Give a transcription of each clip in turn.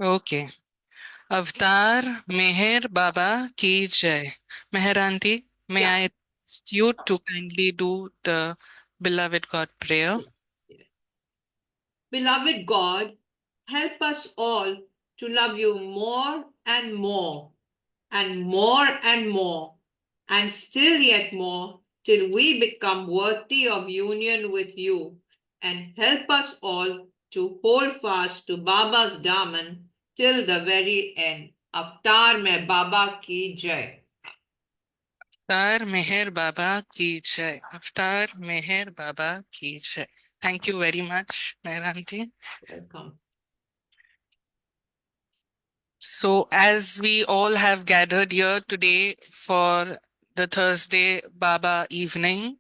Okay. Avtar Meher Baba Ki Jai. Meher Aunty, may Yeah. I ask you to kindly do the beloved God prayer? Yes. Beloved God, help us all to love you more and more, and more and more, and still yet more, till we become worthy of union with you, and help us all to hold fast to Baba's Daman till the very end. Avtar mein Baba ki jai. Avtar Meher Baba Ki Jai. Avtar Meher Baba Ki Jai. Thank you very much, Meher Aunty. Welcome. So, as we all have gathered here today for the Thursday Baba evening,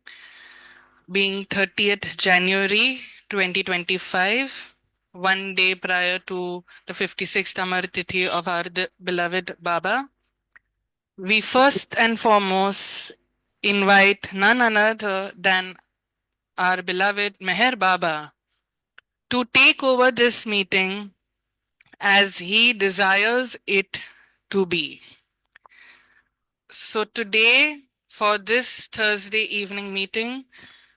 being 30th January 2025, one day prior to the 56th Amar Tithi of our beloved Baba, we first and foremost invite none other than our beloved Meher Baba to take over this meeting as he desires it to be. So, today, for this Thursday evening meeting,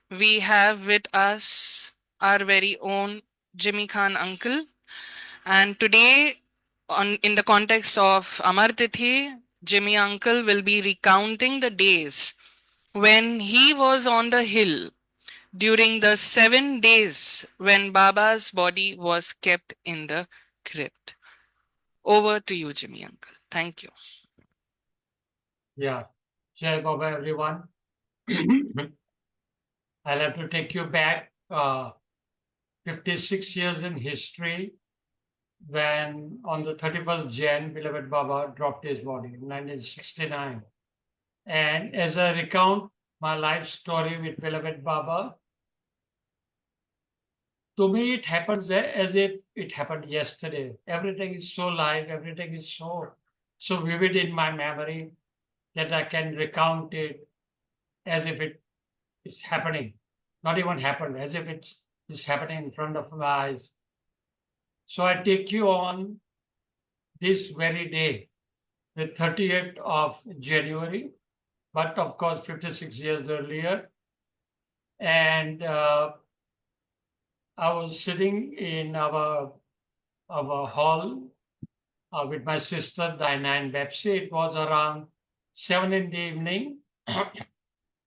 we have with us our very own Jimmy Khan uncle. And today, in the context of Amar Tithi, Jimmy uncle will be recounting the days when he was on the hill during the 7 days when Baba's body was kept in the crypt. Over to you, Jimmy uncle. Thank you. Yeah. Jai Baba, everyone. I'll have to take you back 56 years in history when on the 31st Jan, beloved Baba dropped his body in 1969. And as I recount my life story with beloved Baba, to me it happens as if it happened yesterday. Everything is so live, everything is so vivid in my memory that I can recount it as if it's happening. Not even happened, as if it's happening in front of my eyes. So I take you on this very day, the 30th of January, but of course 56 years earlier. And I was sitting in our hall with my sister Dinah and Betsy. It was around 7 in the evening,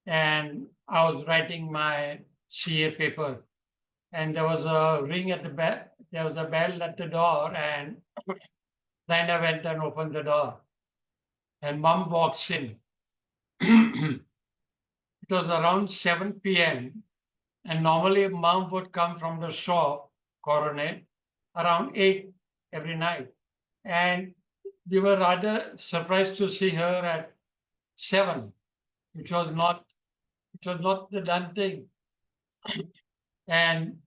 and I was writing my CA paper. And there was a ring at the bell. There was a bell at the door, and Dinah went and opened the door. And Mom walks in. It was around 7 p.m. And normally Mom would come from the shop, Coronet, around 8 every night. And we were rather surprised to see her at 7, which was not the done thing. And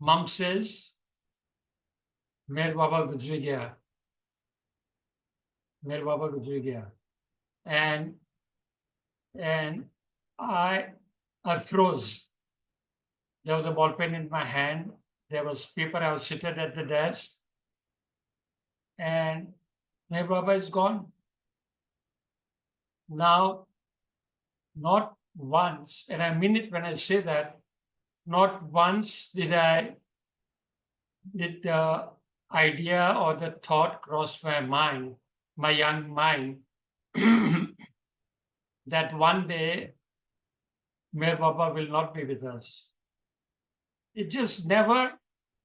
Mom says, मेरे बाबा गुजर गया, मेरे बाबा गुजर गया. And and I I froze. There was a ball pen in my hand. There was paper. I was seated at the desk, and my Baba is gone. Now, not once, and I mean it when I say that, not once did the idea or the thought cross my mind, my young mind, that one day Mir Baba will not be with us. It just never,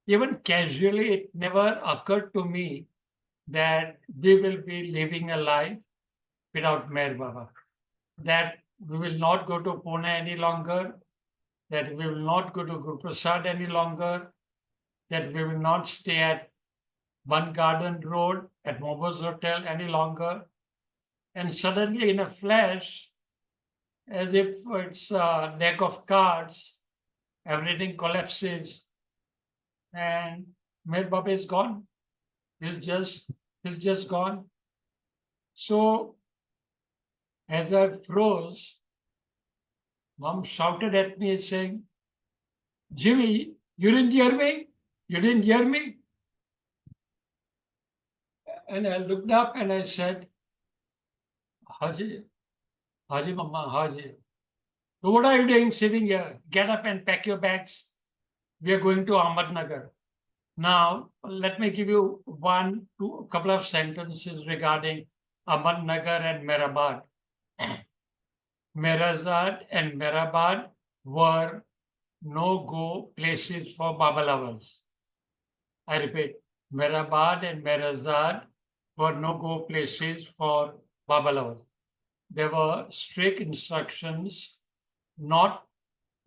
even casually, it never occurred to me that we will be living a life without Meher Baba, that we will not go to Pune any longer, that we will not go to Guru Prasad any longer, that we will not stay at One Garden Road at Mobo's Hotel any longer. And suddenly, in a flash, as if it's a deck of cards, everything collapses and Meher Baba is gone. He's just he's just gone. So as I froze, Mom shouted at me saying, Jimmy, you didn't hear me? You didn't hear me? And I looked up and I said, Haji, Haji Mama, Haji. So what are you doing sitting here? Get up and pack your bags. We are going to Ahmednagar. Now, let me give you a couple of sentences regarding Ahmednagar and Mehrabad. Merazad and Mehrabad were no-go places for Baba lovers. I repeat, Mehrabad and Merazad were no-go places for Baba lovers. There were strict instructions, not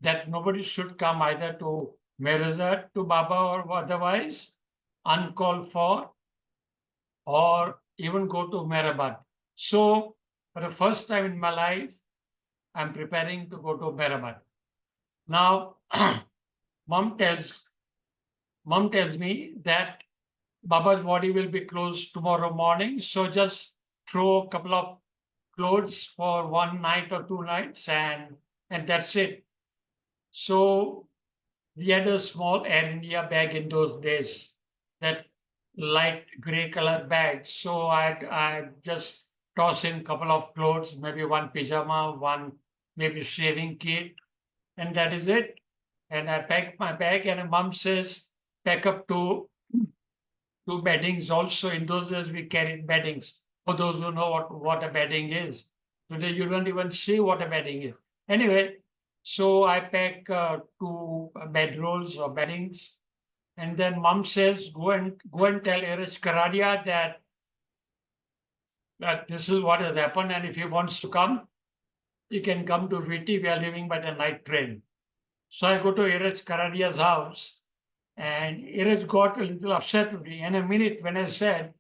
that nobody should come either to Merazad to Baba or otherwise uncalled for, or even go to Mehrabad. So, for the first time in my life, I'm preparing to go to Mehrabad. Now, mom tells mom tells me that Baba's body will be closed tomorrow morning, so just throw a couple of clothes for one night or 2 nights, and that's it. So we had a small Air India bag in those days, that light gray color bag. So I just toss in a couple of clothes, maybe one pyjama, one maybe shaving kit, and that is it. And I packed my bag, and mom says, pack up two beddings also. In those days, we carried beddings. For those who know what a bedding is. Today, you don't even see what a bedding is. Anyway, so I pack two bedrolls or beddings. And then mom says, go and tell Erich Karadia that this is what has happened. And if he wants to come, he can come to VT. We are leaving by the night train. So I go to Erich Karadia's house. And Iraj got a little upset with me. In a minute, when I said,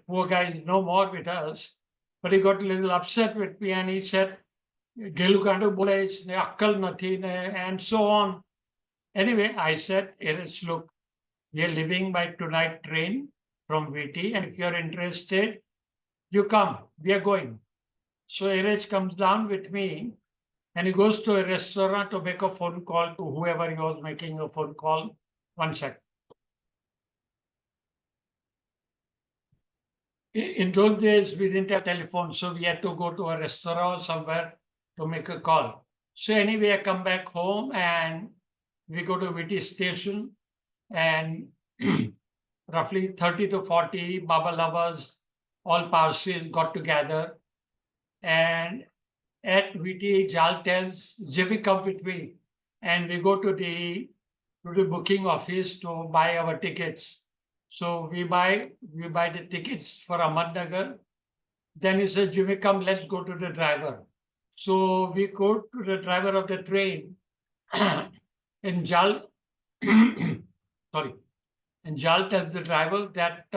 poor guy is no more with us, but he got a little upset with me and he said, Gelukandu bole isne akkal nathi ne, and so on. Anyway, I said, Iraj, look, we are leaving by tonight train from VT, and if you're interested, you come. We are going. So Iraj comes down with me and he goes to a restaurant to make a phone call to whoever he was making a phone call. One sec. In those days, we didn't have telephone, so we had to go to a restaurant somewhere to make a call. So anyway, I come back home and we go to VT station, and roughly 30 to 40 Baba lovers, all Parsis got together. And at VT, Jal tells Jimmy, come with me. And we go to the booking office to buy our tickets. So we buy the tickets for Ahmednagar. Then he said, Jimmy, come, let's go to the driver. So we go to the driver of the train. And Jal, sorry, and Jal tells the driver that,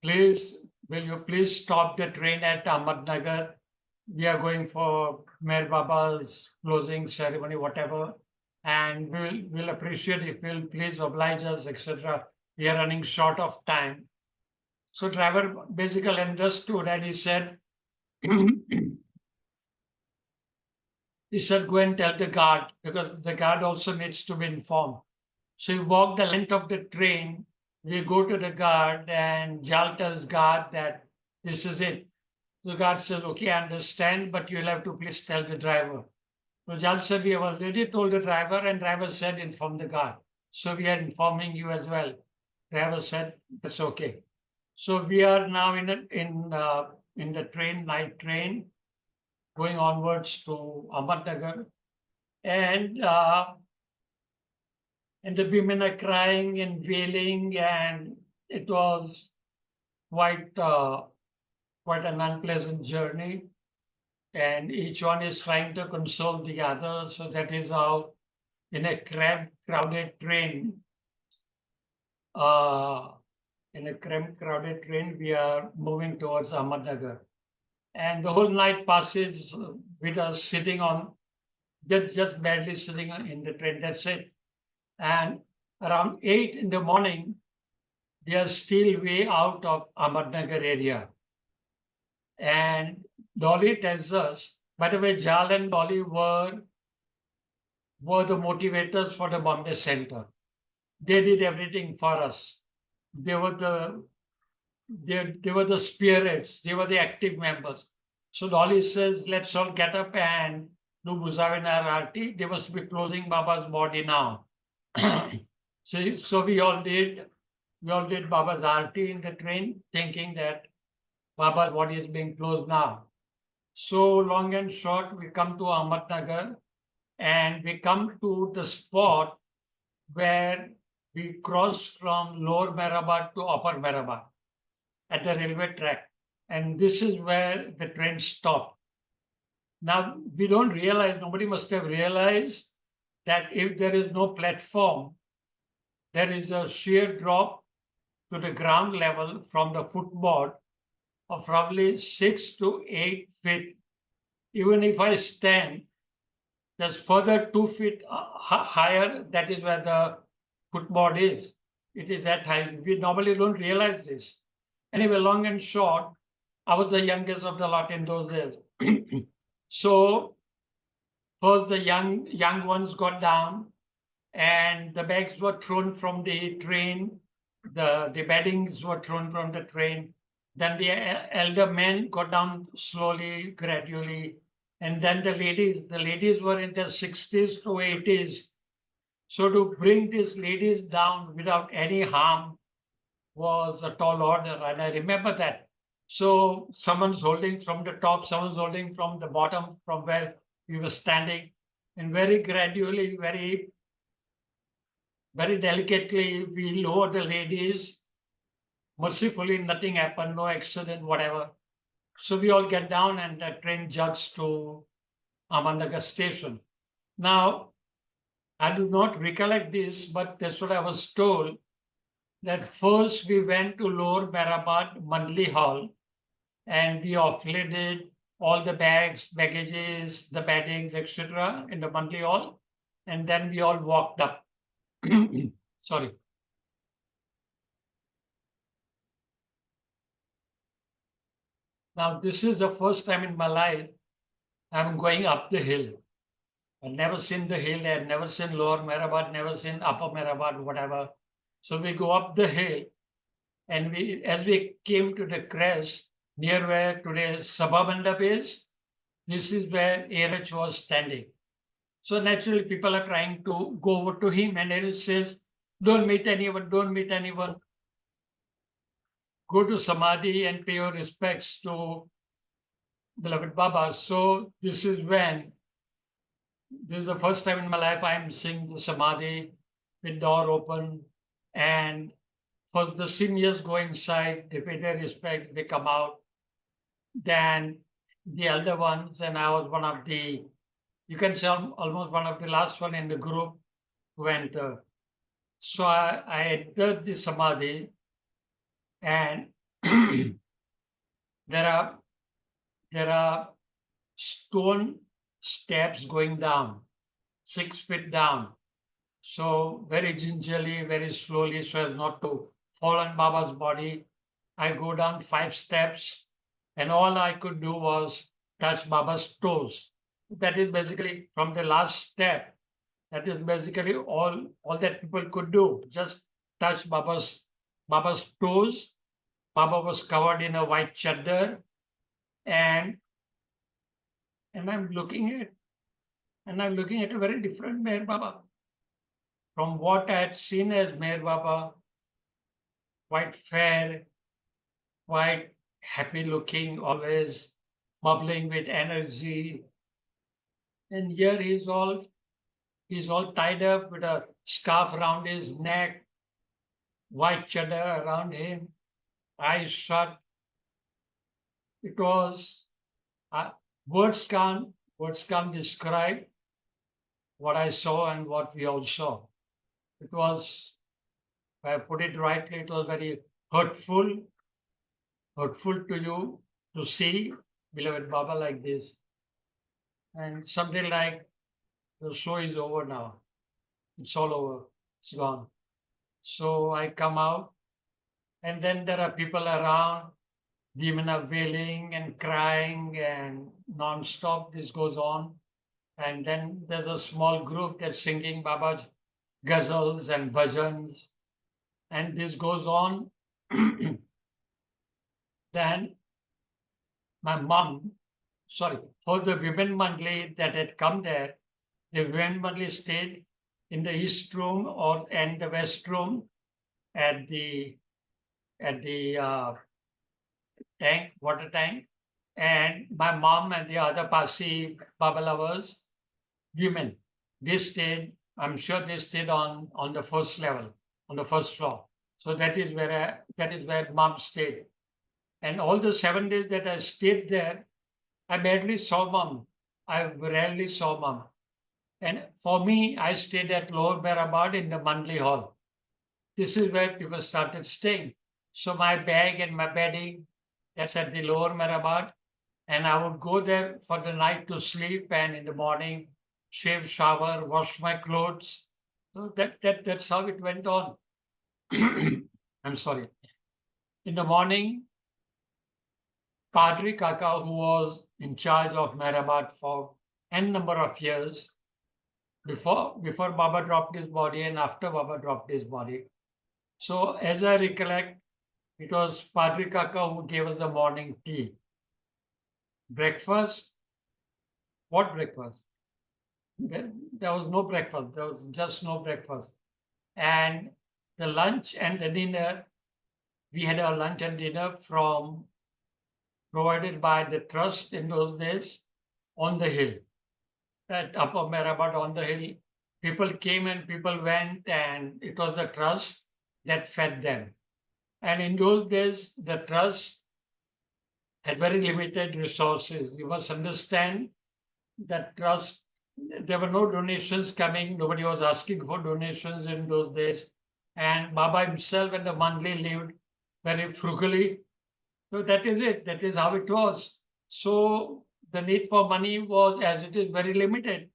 please, will you please stop the train at Ahmednagar? We are going for Mer Baba's closing ceremony, whatever, and we'll appreciate if you'll please oblige us, etc. We are running short of time. So driver basically understood, and he said, he said, go and tell the guard, because the guard also needs to be informed. So we walk the length of the train. We go to the guard, and Jal tells guard that this is it. The guard says, okay, I understand, but you'll have to please tell the driver. So Jal said, we have already told the driver, and driver said, inform the guard. So we are informing you as well. Driver said, that's okay. So we are now in the train, night train, going onwards to Ahmednagar, and the women are crying and wailing, and it was quite an unpleasant journey. And each one is trying to console the other. So that is how, in a cramped, crowded train, we are moving towards Ahmednagar. And the whole night passes with us sitting on, just barely sitting in the train. That's it. And around 8 in the morning, they are still way out of Ahmednagar area. And Dolly tells us, by the way, Jal and Dolly were the motivators for the Bombay Center. They did everything for us. They were they were the spirits, they were the active members. So Dolly says, let's all get up and do Bhusavinar Arti. They must be closing Baba's body now. So we all did Baba's Arti in the train, thinking that Baba's body is being closed now. So long and short, we come to Ahmednagar and we come to the spot where we cross from Lower Mehrabad to Upper Mehrabad at the railway track. And this is where the train stopped. Now, we don't realize, nobody must have realized that if there is no platform, there is a sheer drop to the ground level from the footboard of probably 6 to 8 feet. Even if I stand, there's further 2 feet higher, that is where the footboard is. It is that high. We normally don't realize this. Anyway, long and short, I was the youngest of the lot in those days. So first the young ones got down and the bags were thrown from the train. The beddings were thrown from the train. Then the elder men got down slowly, gradually. And then the ladies were in their 60s to 80s. So to bring these ladies down without any harm was a tall order. And I remember that. So someone's holding from the top, someone's holding from the bottom, from where we were standing. And very gradually, very delicately, we lower the ladies. Mercifully, nothing happened, no accident, whatever. So we all get down and the train jogs to Ahmednagar station. Now, I do not recollect this, but that's what I was told, that first we went to Lower Mehrabad Mandli Hall and we offloaded all the bags, baggages, the beddings, etc. in the Mandli Hall. And then we all walked up. Sorry. Now, this is the first time in my life I'm going up the hill. I've never seen the hill, I've never seen Lower Mehrabad, never seen Upper Mehrabad, whatever. So we go up the hill, and as we came to the crest, near where today's Sabha Mandap is, this is where ARH was standing. So naturally, people are trying to go over to him, and ARH says, don't meet anyone, don't meet anyone. Go to Samadhi and pay your respects to beloved Baba. So this is the first time in my life I'm seeing the Samadhi with door open, and first the seniors go inside, they pay their respects, they come out. Then the elder ones, and I was one of the, you can say almost one of the last one in the group who entered. So I entered the Samadhi, and there are stone steps going down, 6 feet down. So very gingerly, very slowly, so as not to fall on Baba's body, I go down 5 steps, and all I could do was touch Baba's toes. That is basically from the last step. That is basically all that people could do. Just touch Baba's toes. Baba was covered in a white chadar, and I'm looking at a very different Meher Baba from what I had seen as Meher Baba, quite fair, quite happy looking, always bubbling with energy. And here he's all tied up with a scarf around his neck, white chadar around him, eyes shut. It was words can't describe what I saw and what we all saw. It was, if I put it rightly, it was very hurtful to you to see beloved Baba like this. And something like the show is over now. It's all over. It's gone. So I come out, and then there are people around. Women are wailing and crying, and non-stop this goes on. And then there's a small group that's singing Baba's ghazals and bhajans. And this goes on Then my mom, sorry, for the women monthly that had come there, the women monthly stayed in the east room or and the west room at the tank, water tank, and my mom and the other Parsi Baba lovers, women, they stayed. I'm sure they stayed on the first level, on the first floor. So that is where mom stayed. And all the 7 days that I stayed there, I barely saw mom. I rarely saw mom. And for me, I stayed at Lower Berabad in the Mandli Hall. This is where people started staying. So my bag and my bedding, that's at the Lower Merabad. And I would go there for the night to sleep and in the morning, shave, shower, wash my clothes. So that's how it went on. I'm sorry. In the morning, Padri Kaka, who was in charge of Merabad for n number of years, before Baba dropped his body and after Baba dropped his body. So as I recollect, it was Padri Kaka who gave us the morning tea. Breakfast, what breakfast? There was no breakfast. There was just no breakfast. And the lunch and the dinner, we had our lunch and dinner from provided by the trust in those days on the hill. At Upper Merabad on the hill, people came and people went, and it was the trust that fed them. And in those days, the trust had very limited resources. You must understand that trust, there were no donations coming. Nobody was asking for donations in those days. And Baba himself and the Mandli lived very frugally. So that is it. That is how it was. So the need for money was, as it is, very limited.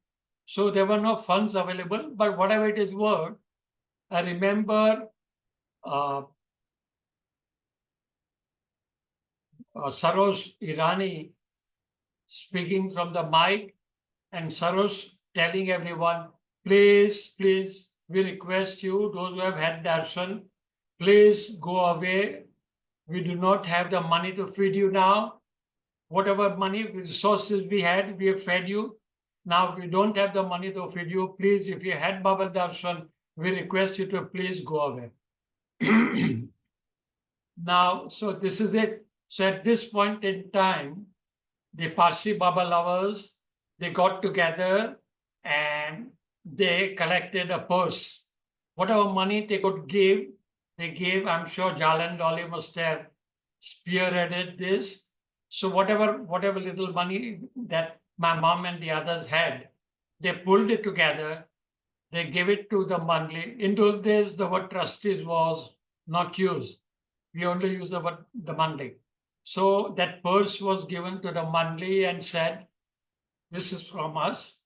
So there were no funds available. But whatever it is worth, I remember uh, Sarosh Irani speaking from the mic and Sarosh telling everyone, please, please, we request you, those who have had darshan, please go away. We do not have the money to feed you now. Whatever money, resources we had, we have fed you. Now we don't have the money to feed you. Please, if you had Baba darshan, we request you to please go away. Now, so this is it. So at this point in time, the Parsi Baba lovers, they got together and they collected a purse. Whatever money they could give, they gave. I'm sure Jalan Dolly must have spearheaded this. So whatever little money that my mom and the others had, they pulled it together. They gave it to the monthly. In those days, the word trustees was not used. We only use the word the monthly. So that purse was given to the monthly and said, this is from us.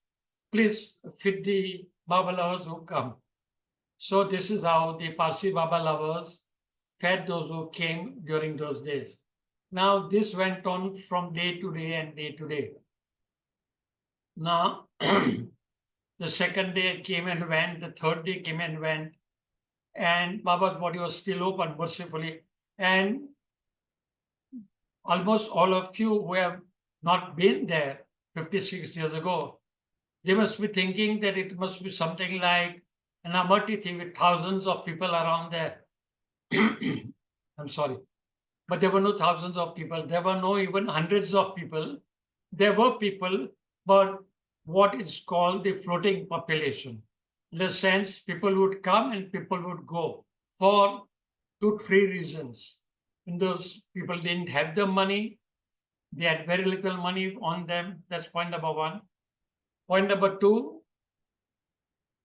Please feed the Baba lovers who come. So this is how the Parsi Baba lovers fed those who came during those days. Now this went on from day to day and day to day. Now the second day came and went, the third day came and went, and Baba's body was still open mercifully. And almost all of you who have not been there 56 years ago, they must be thinking that it must be something like an Amartithi with thousands of people around there. I'm sorry. But there were no thousands of people. There were no even hundreds of people. There were people, but what is called the floating population. In the sense, people would come and people would go for 2, 3 reasons. And those people didn't have the money. They had very little money on them. That's point number one. Point number two,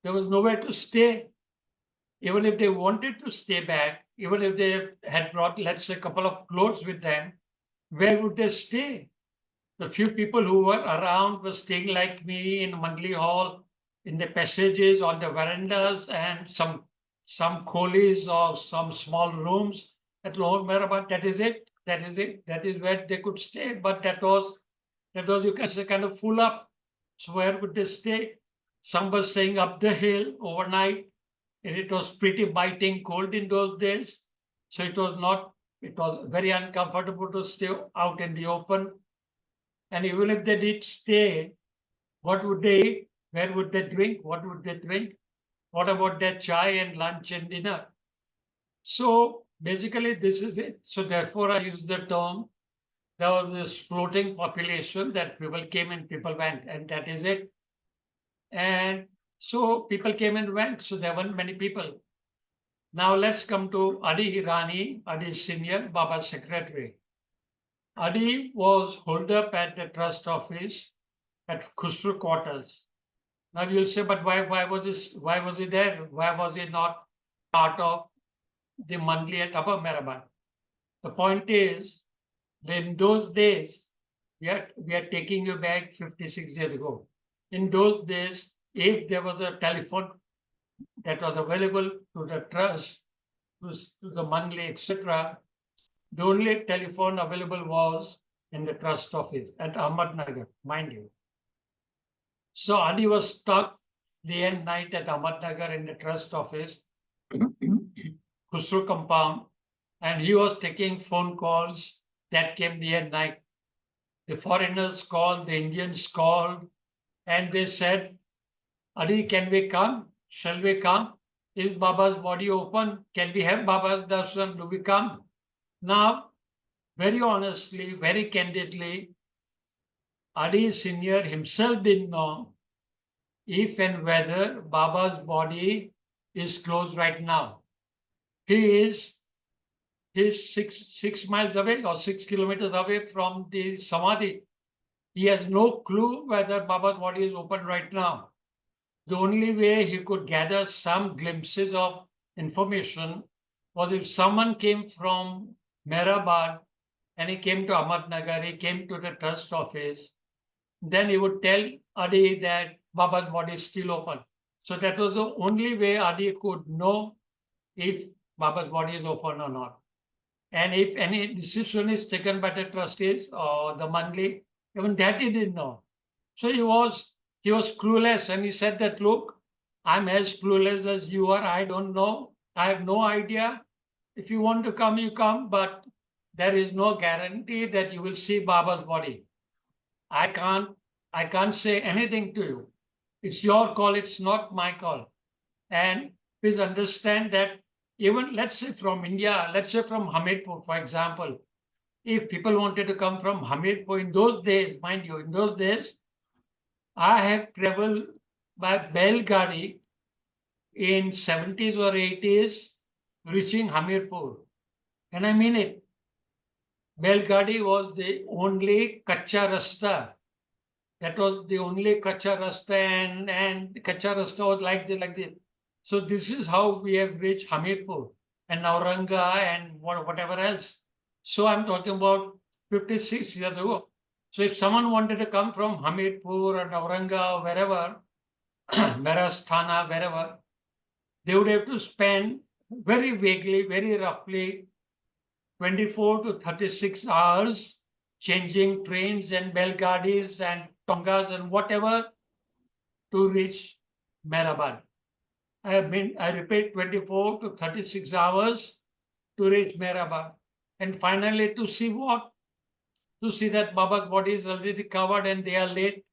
there was nowhere to stay. Even if they wanted to stay back, even if they had brought, let's say, a couple of clothes with them, where would they stay? The few people who were around were staying like me in Mandli Hall, in the passages, on the verandas, and some coolies or some small rooms at Lower Merabad. That is it. That is it. That is where they could stay. But that was you can say kind of full up. So where would they stay? Some were staying up the hill overnight, and it was pretty biting cold in those days. So it was not It was very uncomfortable to stay out in the open. And even if they did stay, what would they eat? Where would they drink? What would they drink? What about their chai and lunch and dinner? So basically, this is it. So therefore, I use the term, there was this floating population that people came and people went, and that is it. And so people came and went, so there weren't many people. Now let's come to Adi Hirani, Adi's senior, Baba's secretary. Adi was holed up at the trust office at Khusru quarters. Now you'll say, but why was he there? Why was he not part of the monthly at Upper Meraban? The point is, in those days, we are taking you back 56 years ago. In those days, if there was a telephone that was available to the trust, to the monthly, etc., the only telephone available was in the trust office at Ahmednagar, mind you. So Adi was stuck day and night at Ahmednagar in the trust office, Khusru compound, and he was taking phone calls that came day and night. The foreigners called, the Indians called, and they said, Adi, can we come? Shall we come? Is Baba's body open? Can we have Baba's darshan? Do we come? Now, very honestly, very candidly, Adi Senior himself didn't know if and whether Baba's body is closed right now. He is he's 6 miles away or 6 kilometers away from the Samadhi. He has no clue whether Baba's body is open right now. The only way he could gather some glimpses of information was if someone came from Mehrabad and he came to Ahmednagar, he came to the trust office, then he would tell Adi that Baba's body is still open. So that was the only way Adi could know if Baba's body is open or not. And if any decision is taken by the trustees or the monthly, even that he didn't know. So he was clueless, and he said that, look, I'm as clueless as you are. I don't know. I have no idea. If you want to come, you come, but there is no guarantee that you will see Baba's body. I can't say anything to you. It's your call, it's not my call. And please understand that even, let's say from India, let's say from Hamirpur, for example, if people wanted to come from Hamirpur in those days, mind you, in those days, I have traveled by Belgadi in 70s or 80s, reaching Hamirpur. And I mean it. Belgadi was the only Kacha Rasta. That was the only Kacha Rasta, and Kacha Rasta was like this. So this is how we have reached Hamirpur and Auranga and whatever else. So I'm talking about 56 years ago. So if someone wanted to come from Hamirpur or Auranga or wherever, Merasthana, wherever, they would have to spend very vaguely, very roughly 24 to 36 hours changing trains and belgadis and tongas and whatever to reach Mehrabad. I repeat, 24 to 36 hours to reach Mehrabad. And finally, to see what? To see that Baba's body is already covered and they are late.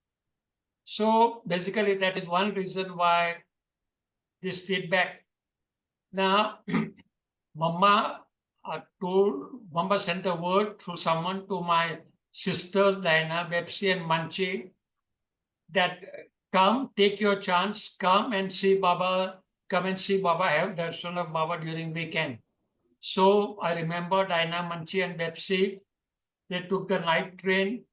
So basically, that is one reason why they stayed back. Now, Mama Mama sent a word through someone to my sisters, Diana, Bepsi, and Manchi, that come, take your chance, come and see Baba, have darshan of Baba during weekend. So I remember Diana, Manchi, and Bepsi, they took the night train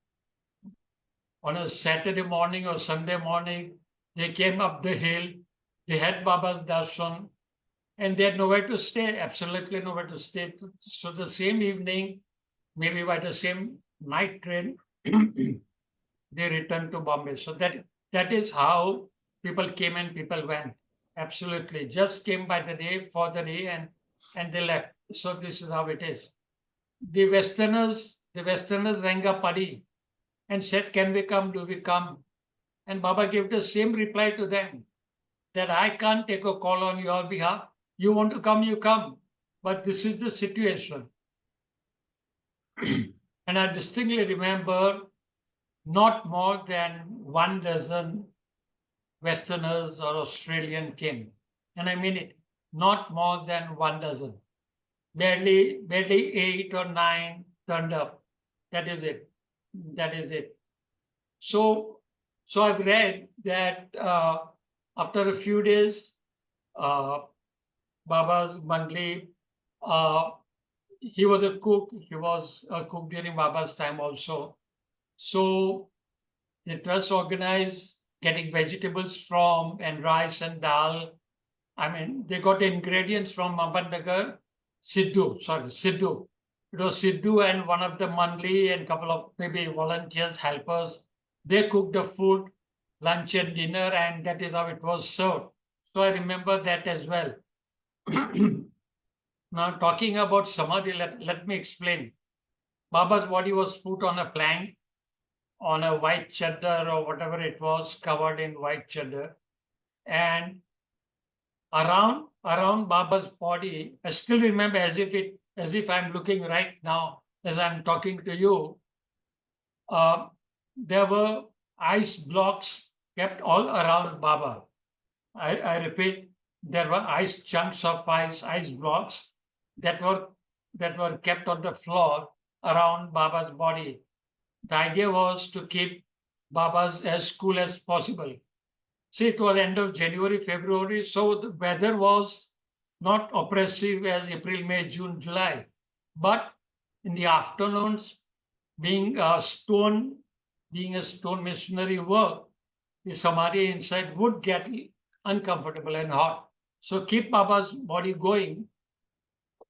on a Saturday morning or Sunday morning. They came up the hill, they had Baba's darshan, and they had nowhere to stay, absolutely nowhere to stay. So the same evening, maybe by the same night train, they returned to Bombay. So that is how people came and people went. Absolutely, just came by the day for the day and they left. So this is how it is. The Westerners rang a Padi and said, "Can we come? Do we come?" And Baba gave the same reply to them, that I can't take a call on your behalf. You want to come, you come. But this is the situation. And I distinctly remember not more than 1 dozen Westerners or Australian came. And I mean it, not more than 1 dozen. Barely 8 or 9 turned up. That is it. That is it. So, so I've read that after a few days, uh, Baba's Mandli, uh, he was a cook. He was a cook during Baba's time also. So the trust organized getting vegetables from and rice and dal. I mean, they got the ingredients from Ahmednagar, Sidhu. It was Sidhu and one of the Mandli and couple of maybe volunteers, helpers. They cooked the food, lunch and dinner, and that is how it was served. So I remember that as well. Now, talking about Samadhi, let me explain. Baba's body was put on a plank on a white chadar or whatever it was, covered in white chadar. And around Baba's body, I still remember as if I'm looking right now as I'm talking to you. Uh, there were ice blocks kept all around Baba. I repeat, there were ice chunks of ice blocks that were that were kept on the floor around Baba's body. The idea was to keep Baba's as cool as possible. See, it was end of January, February, so the weather was not oppressive as April, May, June, July. But in the afternoons, being being a stone masonry work, the samadhi inside would get uncomfortable and hot. So keep Baba's body going,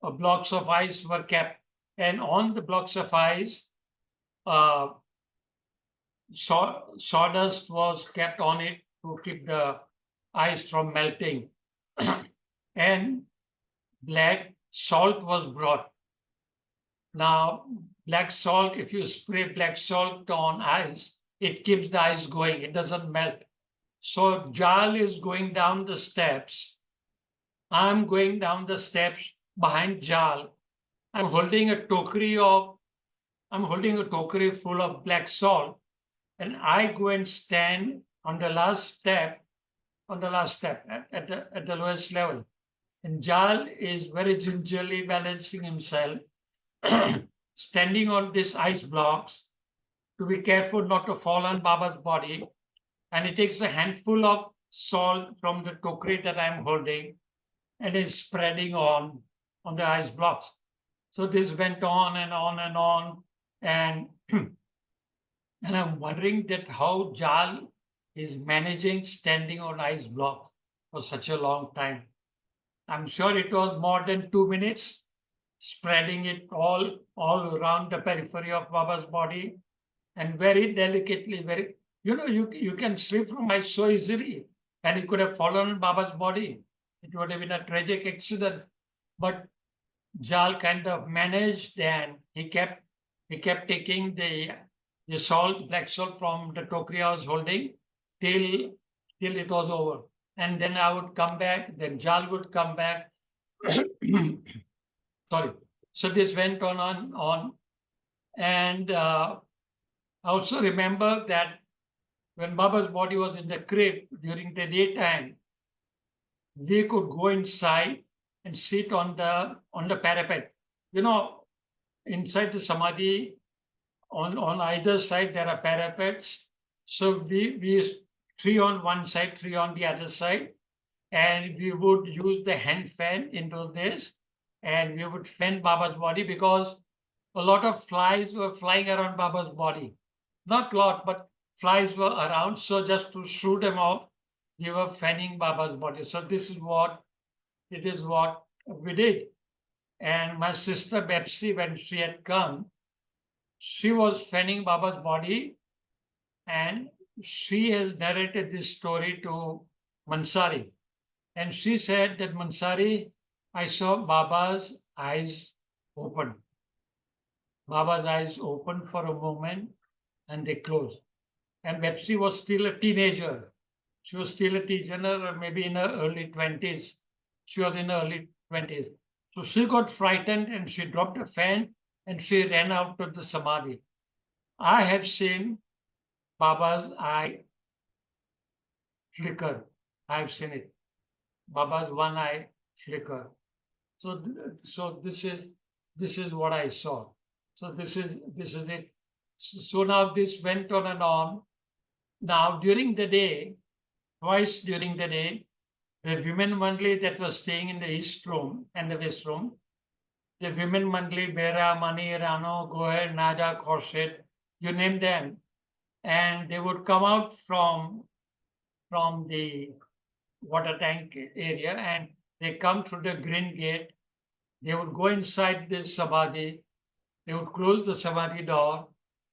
blocks of ice were kept. And on the blocks of ice, uh, sawdust was kept on it to keep the ice from melting. And black salt was brought. Now, black salt, if you spray black salt on ice, it keeps the ice going, it doesn't melt. So Jal is going down the steps. I'm going down the steps behind Jal. I'm holding a tokri full of black salt, and I go and stand on the last step, at the lowest level. And Jal is very gingerly balancing himself, standing on these ice blocks to be careful not to fall on Baba's body. And he takes a handful of salt from the tokri that I'm holding and is spreading on the ice blocks. So this went on and on and on. And and I'm wondering that how Jal is managing standing on ice blocks for such a long time. I'm sure it was more than 2 minutes, spreading it all around the periphery of Baba's body, and very delicately, you can slip from ice so easily, and it could have fallen on Baba's body. It would have been a tragic accident. But Jal kind of managed, and he kept taking the salt, black salt from the tokri I was holding till it was over. And then I would come back, then Jal would come back. Sorry. So this went on. And I also remember that when Baba's body was in the crib during the daytime, we could go inside and sit on the parapet. You know, inside the samadhi, on either side there are parapets. So we three on one side, three on the other side, and we would use the hand fan into this, and we would fan Baba's body because a lot of flies were flying around Baba's body. Not a lot, but flies were around. So just to shoot them off, we were fanning Baba's body. So this is what we did. And my sister Bepsi, when she had come, she was fanning Baba's body, and she has narrated this story to Mansari. And she said that, Mansari, I saw Baba's eyes open. Baba's eyes opened for a moment and they closed. And Bepsi was still a teenager. She was still a teenager, or maybe in her early 20s. She was in her early 20s. So she got frightened and she dropped a fan and she ran out to the Samadhi. I have seen Baba's eye flicker. I've seen it. Baba's one eye flicker. So this is what I saw. So this is it. So now this went on and on. Now during the day, twice during the day, the women monthly that was staying in the east room and the west room, the women monthly, Bera, Mani, Rano, Goher, Nada, Corset, you name them, and they would come out from the water tank area and they come through the green gate. They would go inside the samadhi. They would close the samadhi door,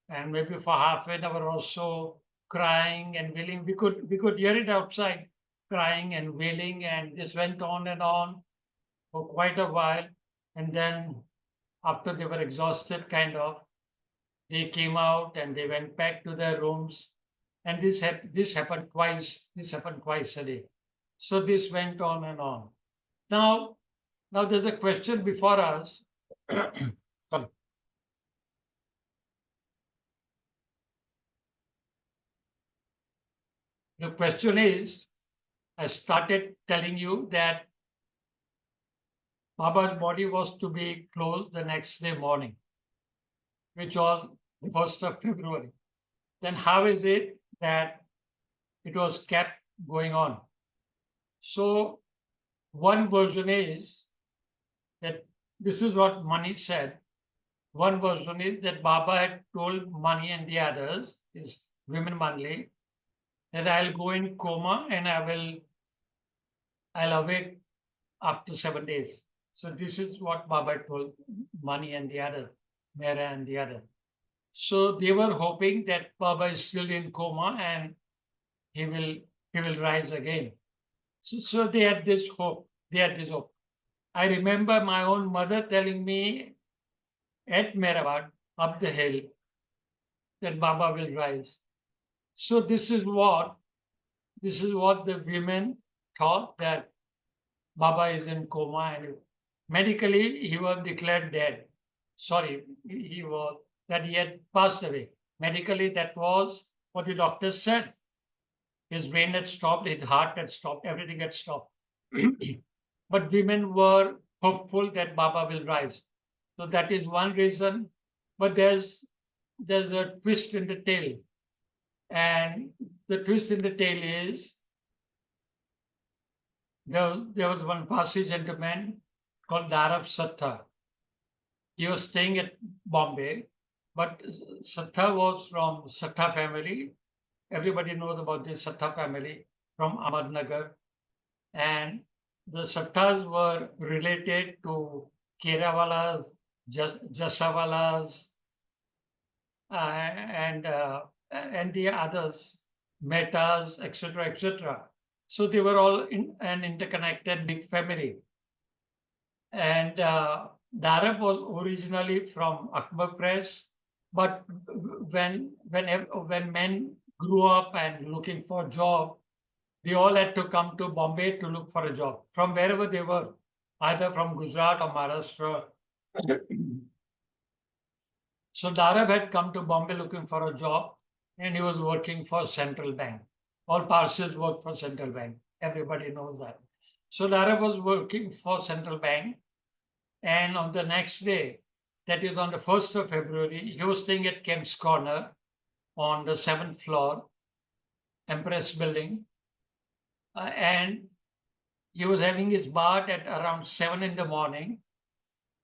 and maybe for half an hour or so, crying and wailing. We could hear it outside, crying and wailing, and this went on and on for quite a while. And then after they were exhausted, kind of, they came out and they went back to their rooms. And this happened twice. This happened twice a day. So this went on and on. Now, now there's a question before us. Sorry. The question is, I started telling you that Baba's body was to be closed the next day morning, which was the 1st of February. Then how is it that it was kept going on? So one version is that this is what Mani said. One version is that Baba had told Mani and the others, his women Manli, that I'll go in coma and I'll awake after 7 days. So this is what Baba told Mani and the other, Mera and the other. So they were hoping that Baba is still in coma and he will rise again. So they had this hope. They had this hope. I remember my own mother telling me at Merawat, up the hill, that Baba will rise. So this is what the women thought, that Baba is in coma and medically he was declared dead. Sorry, he had passed away. Medically, that was what the doctors said. His brain had stopped, his heart had stopped, everything had stopped. But women were hopeful that Baba will rise. So that is one reason. But there's a twist in the tale. And the twist in the tale is there was one Parsi gentleman called Darab Satta. He was staying at Bombay, but Satta was from Satta family. Everybody knows about the Satta family from Ahmednagar. And the Sattas were related to Kerawalas, Jasawalas, and the others, Metas, etc., etc. So they were all in an interconnected big family. And Darab was originally from Akbar Press, but when men grew up and looking for a job, they all had to come to Bombay to look for a job from wherever they were, either from Gujarat or Maharashtra. So Darab had come to Bombay looking for a job, and he was working for Central Bank. All Parsis work for Central Bank. Everybody knows that. So Darab was working for Central Bank, and on the next day, that is on the 1st of February, he was staying at Kemp's Corner on the 7th floor, Empress Building, and he was having his bath at around 7 in the morning,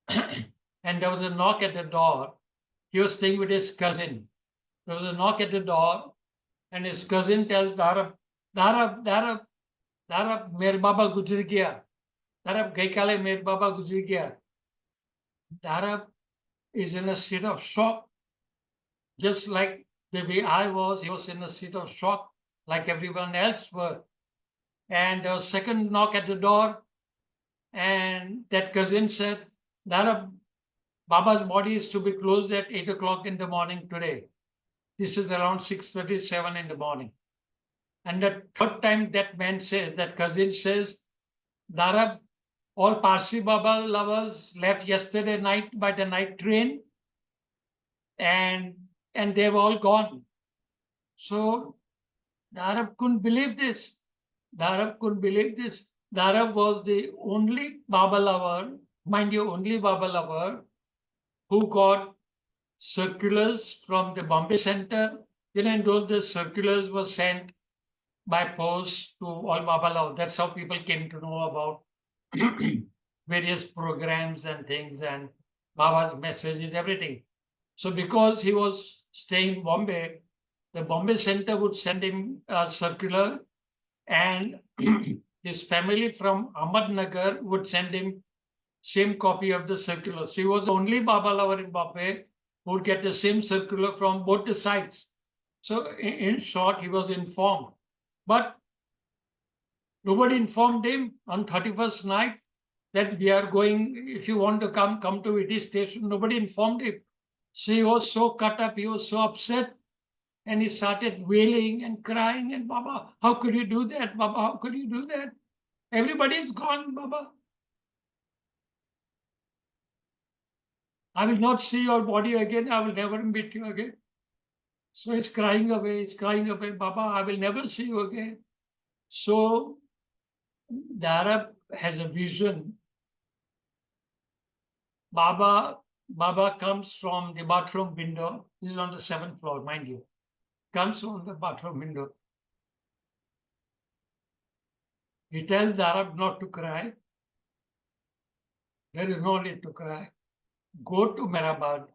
and there was a knock at the door. He was staying with his cousin. There was a knock at the door, and his cousin tells Darab, mere baba gujr gaya. Darab, gaikale mere baba gujr gaya. Darab is in a state of shock, just like the way I was. He was in a state of shock, like everyone else were. And a second knock at the door, and that cousin said, Darab, Baba's body is to be closed at 8 o'clock in the morning today. This is around 6:37 in the morning. And the third time that man says, that cousin says, Darab, all Parsi Baba lovers left yesterday night by the night train. and they've all gone. So the Arab couldn't believe this. The Arab couldn't believe this. The Arab was the only Baba lover, mind you, only Baba lover who got circulars from the Bombay Center. In those days, circulars were sent by post to all Baba lovers. That's how people came to know about various programs and things and Baba's messages, everything. So because he was staying in Bombay, the Bombay Center would send him a circular, and his family from Ahmednagar would send him same copy of the circular. So he was the only Baba lover in Bombay who would get the same circular from both the sides. So in short, he was informed. But nobody informed him on 31st night that we are going, if you want to come to VT station. Nobody informed him. So he was so cut up, he was so upset, and he started wailing and crying. And Baba, how could you do that? Baba, how could you do that? Everybody's gone, Baba. I will not see your body again. I will never meet you again. So he's crying away, Baba, I will never see you again. So the Arab has a vision. Baba comes from the bathroom window. This is on the 7th floor, mind you. Comes from the bathroom window. He tells the Arab not to cry. There is no need to cry. Go to Mehrabad,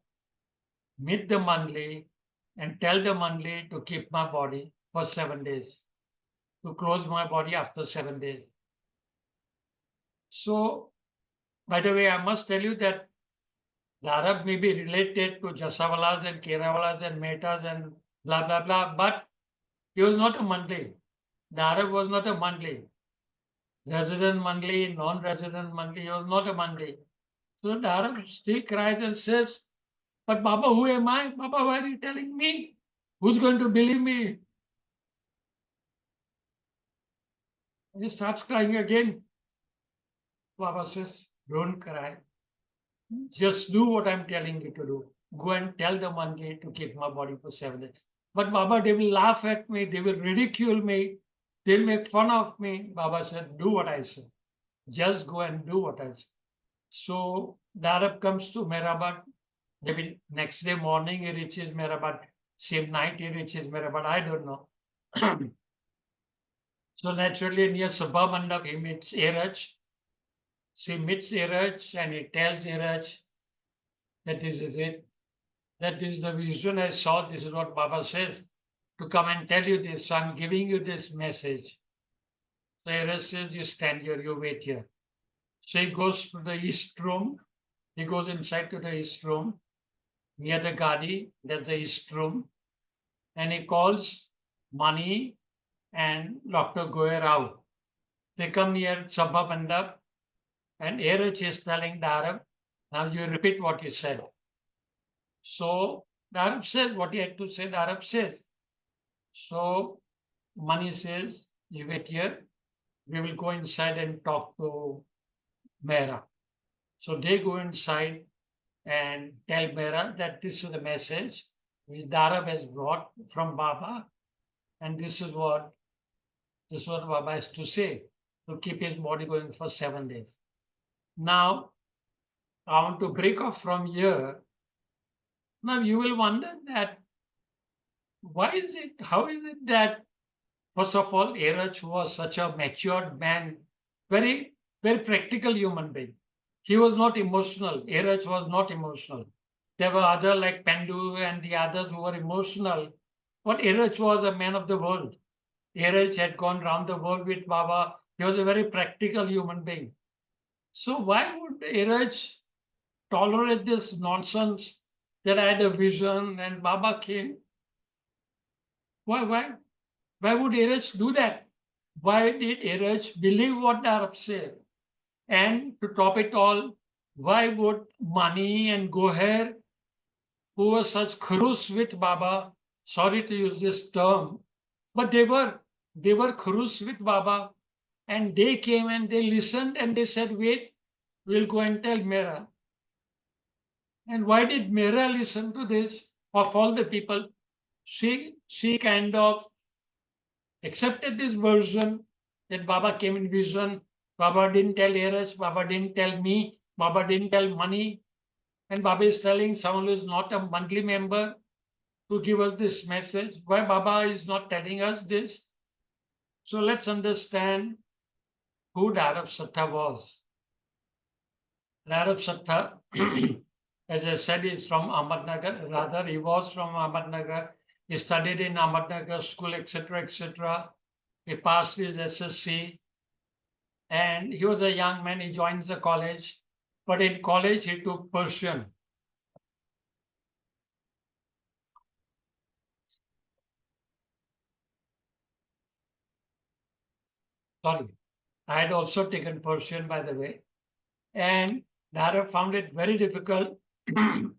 meet the Manli, and tell the Manli to keep my body for 7 days, to close my body after 7 days. So, by the way, I must tell you that the Arab may be related to Jasawalas and Kerawalas and Metas and blah, blah, blah, but he was not a Mandli. The Arab was not a Mandli. Resident Mandli, non-resident Mandli, he was not a Mandli. So the Arab still cries and says, but Baba, who am I? Baba, why are you telling me? Who's going to believe me? He starts crying again. Baba says, don't cry. Just do what I'm telling you to do. Go and tell the monkey to keep my body for 7 days. But Baba, they will laugh at me. They will ridicule me. They'll make fun of me. Baba said, do what I say. Just go and do what I say. So the Arab comes to Mehrabad. Maybe next day morning he reaches Mehrabad. Same night he reaches Mehrabad. I don't know. So naturally near Sabha Mandap he meets Eraj. So he meets Eraj and he tells Eraj that this is it. That is the vision I saw. This is what Baba says to come and tell you this. So I'm giving you this message. So Eraj says, you stand here, you wait here. So he goes to the east room. He goes inside to the east room. Near the Gadi, that's the east room. And he calls Mani and Dr. Goyer out. They come near Sabha Mandap, and Eraj is telling the Arab, now you repeat what you said. So the Arab says what he had to say, the Arab says. So Mani says, you wait here, we will go inside and talk to Mehra. So they go inside and tell Mehra that this is the message which the Arab has brought from Baba, and this is what Baba has to say, to keep his body going for 7 days. Now, I want to break off from here. Now you will wonder that how is it that, first of all, Eraj was such a matured man, very, very practical human being. He was not emotional. Eraj was not emotional. There were other like Pendu and the others who were emotional. But Eraj was a man of the world. Eraj had gone round the world with Baba. He was a very practical human being. So why would Eraj tolerate this nonsense that I had a vision and Baba came? Why would Eraj do that? Why did Eraj believe what the Arabs said? And to top it all, why would Mani and Goher, who were such khurus with Baba, sorry to use this term, but they were khurus with Baba, and they came and they listened and they said, wait, we'll go and tell Mehra. And why did Mehra listen to this? of all the people, she kind of accepted this version that Baba came in vision. Baba didn't tell Eras, Baba didn't tell me, Baba didn't tell money. And Baba is telling someone who is not a monthly member to give us this message. Why Baba is not telling us this? So let's understand who Dharab Satta was. Dharab Satta, as I said, is from Ahmednagar. Rather, he was from Ahmednagar. He studied in Ahmednagar school, etc., etc. He passed his SSC, and he was a young man. He joined the college, but in college he took Persian. Sorry, I had also taken Persian, by the way, and Dara found it very difficult to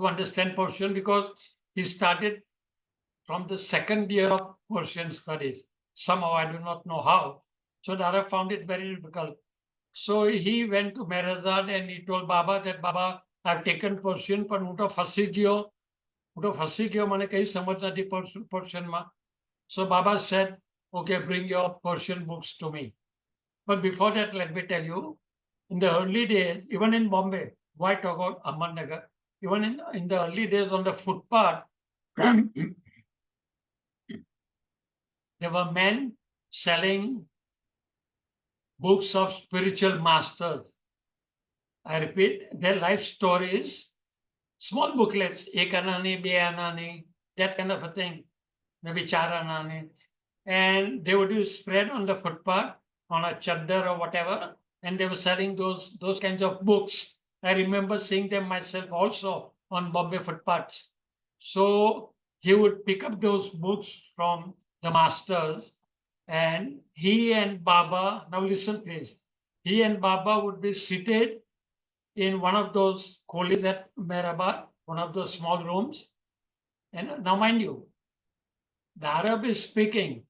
understand Persian because he started from the second year of Persian studies. Somehow I do not know how. So Dara found it very difficult. So he went to Merazad and he told Baba that Baba, I've taken Persian, but હું તો ફસી ગયો મને કઈ સમજ નથી Persian માં. So Baba said, okay, bring your Persian books to me. But before that, let me tell you, in the early days, even in Bombay, why talk about Ahmednagar? Even in the early days on the footpath, there were men selling books of spiritual masters. I repeat, their life stories, small booklets, ek anani, be anani, that kind of a thing, maybe char anani. And they would be spread on the footpath on a chaddar or whatever, and they were selling those kinds of books. I remember seeing them myself also on Bombay footpaths. So he would pick up those books from the masters, and he and Baba, now listen please, he and Baba would be seated in one of those colis at Mehrabad, one of those small rooms. And now mind you, the Arab is speaking.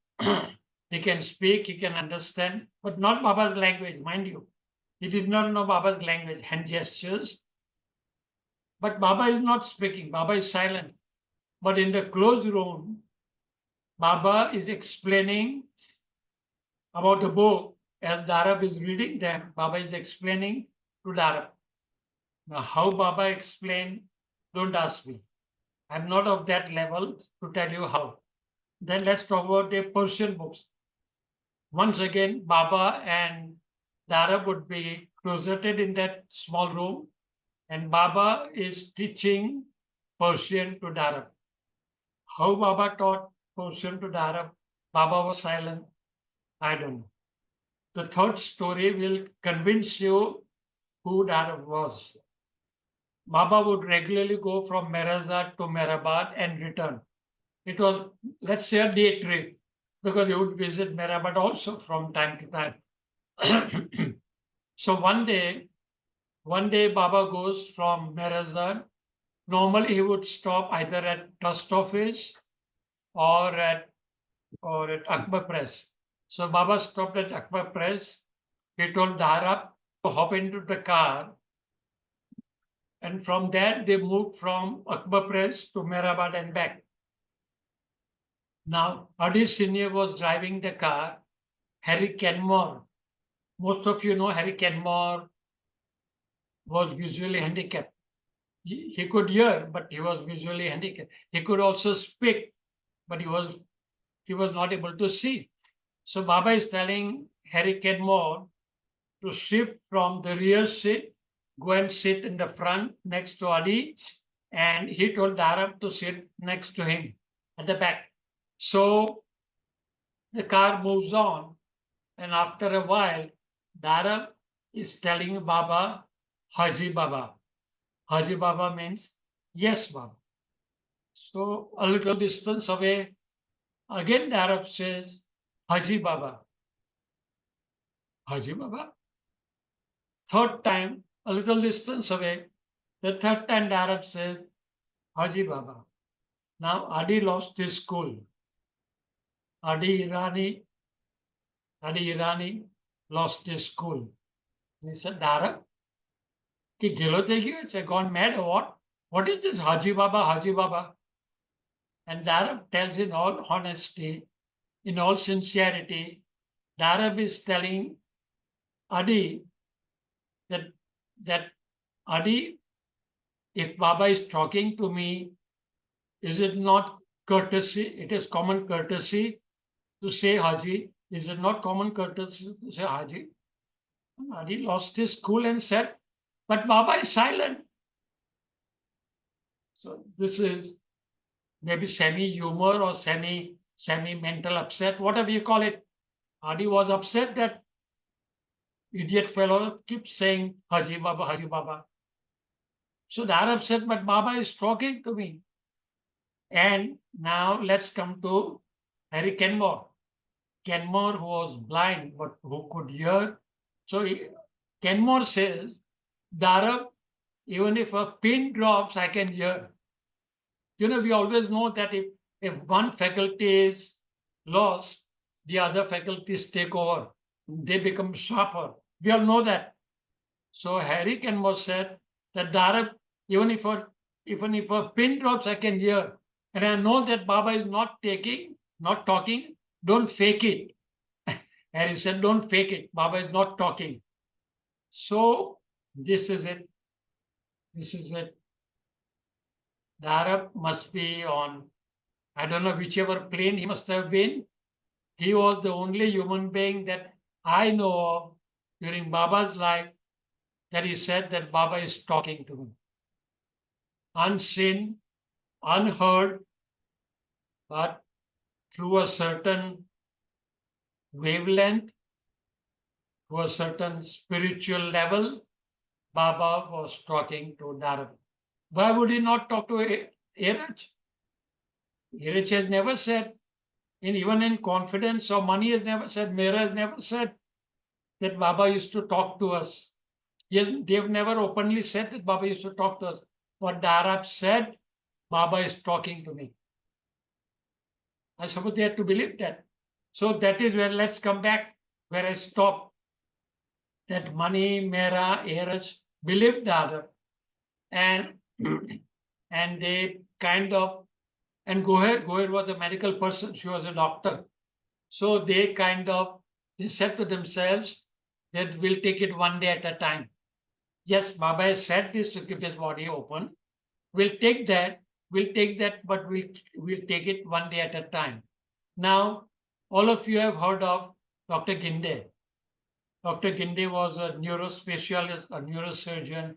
He can speak, he can understand, but not Baba's language, mind you. He did not know Baba's language, hand gestures. But Baba is not speaking, Baba is silent. But in the closed room, Baba is explaining about the book. As the Arab is reading them, Baba is explaining to the Arab. Now, how Baba explained, don't ask me. I'm not of that level to tell you how. Then let's talk about the Persian books. Once again, Baba and the Arab would be closeted in that small room, and Baba is teaching Persian to the Arab. How Baba taught Persian to the Arab? Baba was silent. I don't know. The third story will convince you who the Arab was. Baba would regularly go from Merazad to Mehrabad and return. It was, let's say, a day trip because he would visit Mehrabad also from time to time. So one day Baba goes from Merazad. Normally he would stop either at Trust Office or at Akbar Press. So Baba stopped at Akbar Press. He told Dharap to hop into the car. And from there, they moved from Akbar Press to Mehrabad and back. Now, Adi Senior was driving the car. Harry Kenmore, most of you know Harry Kenmore was visually handicapped. He could hear, but he was visually handicapped. He could also speak, but he was not able to see. So Baba is telling Harry Kenmore to shift from the rear seat, go and sit in the front next to Adi, and he told Darab to sit next to him at the back. So the car moves on, and after a while, Darab is telling Baba, Haji Baba. Haji Baba means yes, Baba. So a little distance away, again the Arab says, Haji Baba. Haji Baba. Third time, a little distance away, the third time the Arab says, Haji Baba. Now Adi lost his cool. Adi Irani lost his cool. He said, Arab, ki gilo gone mad or what? What is this Haji Baba, Haji Baba? And the Arab tells in all honesty, in all sincerity, the Arab is telling Adi that, that Adi, if Baba is talking to me, is it not courtesy? It is common courtesy to say Haji. Is it not common courtesy to say Haji? Adi lost his cool and said, but Baba is silent. So this is maybe semi-humor or semi-mental upset, whatever you call it. Adi was upset that idiot fellow keeps saying Haji Baba, Haji Baba. So the Arab said, but Baba is talking to me. And now let's come to Harry Kenmore. Kenmore, who was blind but who could hear. So Kenmore says, the Arab, even if a pin drops, I can hear. We always know that if one faculty is lost, the other faculties take over. They become sharper. We all know that. So Harry Kenmore said that Darab, even if a pin drops, I can hear. And I know that Baba is not talking, don't fake it. Harry said, don't fake it. Baba is not talking. So this is it. This is it. The Arab must be on, I don't know, whichever plane he must have been. He was the only human being that I know of during Baba's life that he said that Baba is talking to me. Unseen, unheard, but through a certain wavelength, to a certain spiritual level, Baba was talking to Darab. Why would he not talk to Iraj? Iraj has never said, even in confidence or money has never said, Mera has never said that Baba used to talk to us. They've never openly said that Baba used to talk to us. What the Arab said, Baba is talking to me. I suppose they had to believe that. So that is where, let's come back where I stopped. That Mani, Mera, Eraj believed the Arab. And, and they kind of, and Goher was a medical person, she was a doctor. So they said to themselves that we'll take it one day at a time. Yes, Baba has said this to keep his body open. We'll take that, but we'll take it one day at a time. Now, all of you have heard of Dr. Ginde. Dr. Ginde was a neurospecialist, a neurosurgeon,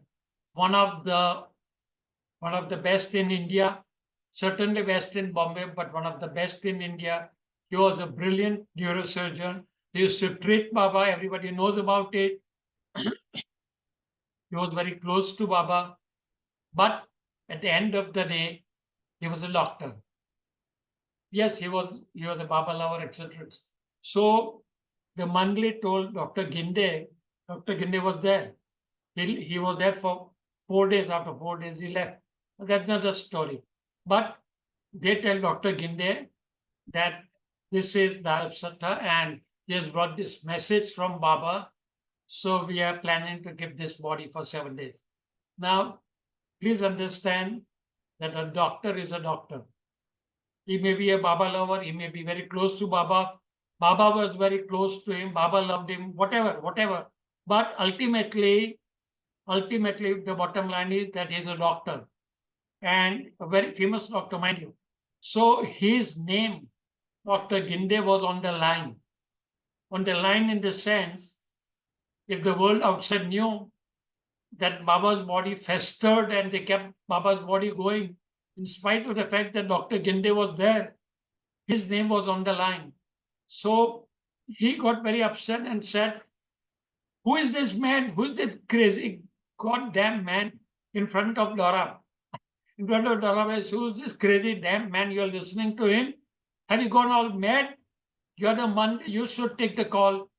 one of the best in India, certainly best in Bombay, but one of the best in India. He was a brilliant neurosurgeon. He used to treat Baba. Everybody knows about it. He was very close to Baba. But at the end of the day, he was a doctor. Yes, he was a Baba lover, etc. So the Mandli told Dr. Ginde, Dr. Ginde was there. He was there for 4 days. After 4 days, he left. That's not a story. But they tell Dr. Ginde that this is Darab Satta and he has brought this message from Baba. So we are planning to keep this body for 7 days. Now, please understand that a doctor is a doctor. He may be a Baba lover. He may be very close to Baba. Baba was very close to him. Baba loved him, whatever. But ultimately, the bottom line is that he's a doctor and a very famous doctor, mind you. So his name, Dr. Ginde, was on the line. On the line in the sense, if the world outside knew that Baba's body festered and they kept Baba's body going, in spite of the fact that Dr. Ginde was there, his name was on the line. So he got very upset and said, who is this man? Who is this crazy goddamn man in front of Dora? In front of Dora, who's this crazy damn man? You're listening to him? Have you gone all mad? You're the man, you should take the call.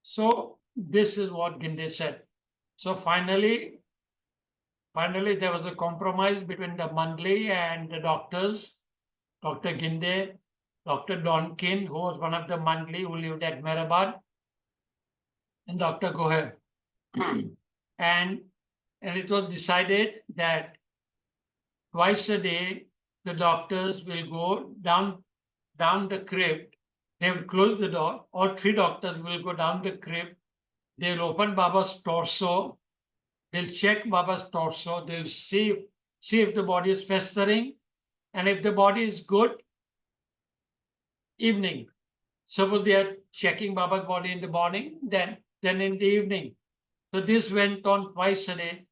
So this is what Ginde said. So finally, there was a compromise between the Mandli and the doctors, Dr. Ginde, Dr. Donkin, who was one of the Mandli who lived at Mehrabad, and Dr. Goher. and it was decided that twice a day, the doctors will go down the crypt. They will close the door. All three doctors will go down the crypt. They'll open Baba's torso. They'll check Baba's torso. They'll see if the body is festering, and if the body is good, evening. Suppose they are checking Baba's body in the morning, then in the evening. So this went on twice a day.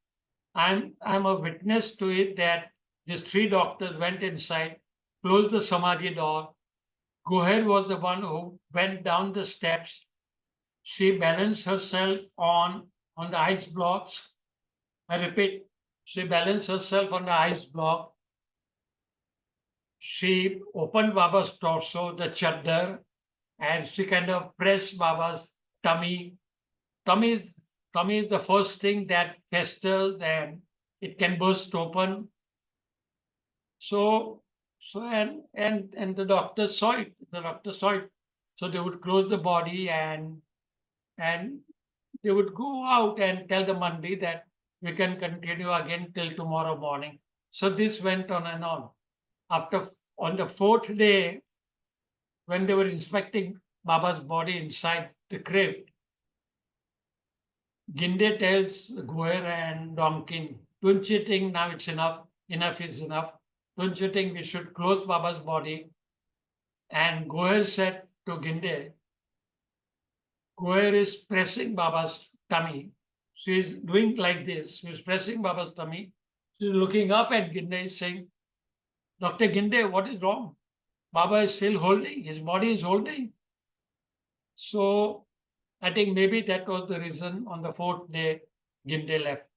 I'm a witness to it that these three doctors went inside, closed the samadhi door. Goher was the one who went down the steps. She balanced herself on the ice blocks. I repeat, she balanced herself on the ice block. She opened Baba's torso, the chadar, and she kind of pressed Baba's tummy. Tummy is, tummy is the first thing that festers and it can burst open. So, and the doctor saw it. The doctor saw it. So they would close the body and they would go out and tell the Mandi that we can continue again till tomorrow morning. So this went on and on. After on the fourth day, when they were inspecting Baba's body inside the crypt, Ginde tells Goer and Donkin, don't you think now it's enough? Enough is enough. Don't you think we should close Baba's body? And Goer said to Ginde, Goer is pressing Baba's tummy. She's doing like this. She's pressing Baba's tummy. She's looking up at Ginde saying, Dr. Ginde, what is wrong? Baba is still holding. His body is holding. So I think maybe that was the reason on the fourth day Ginde left.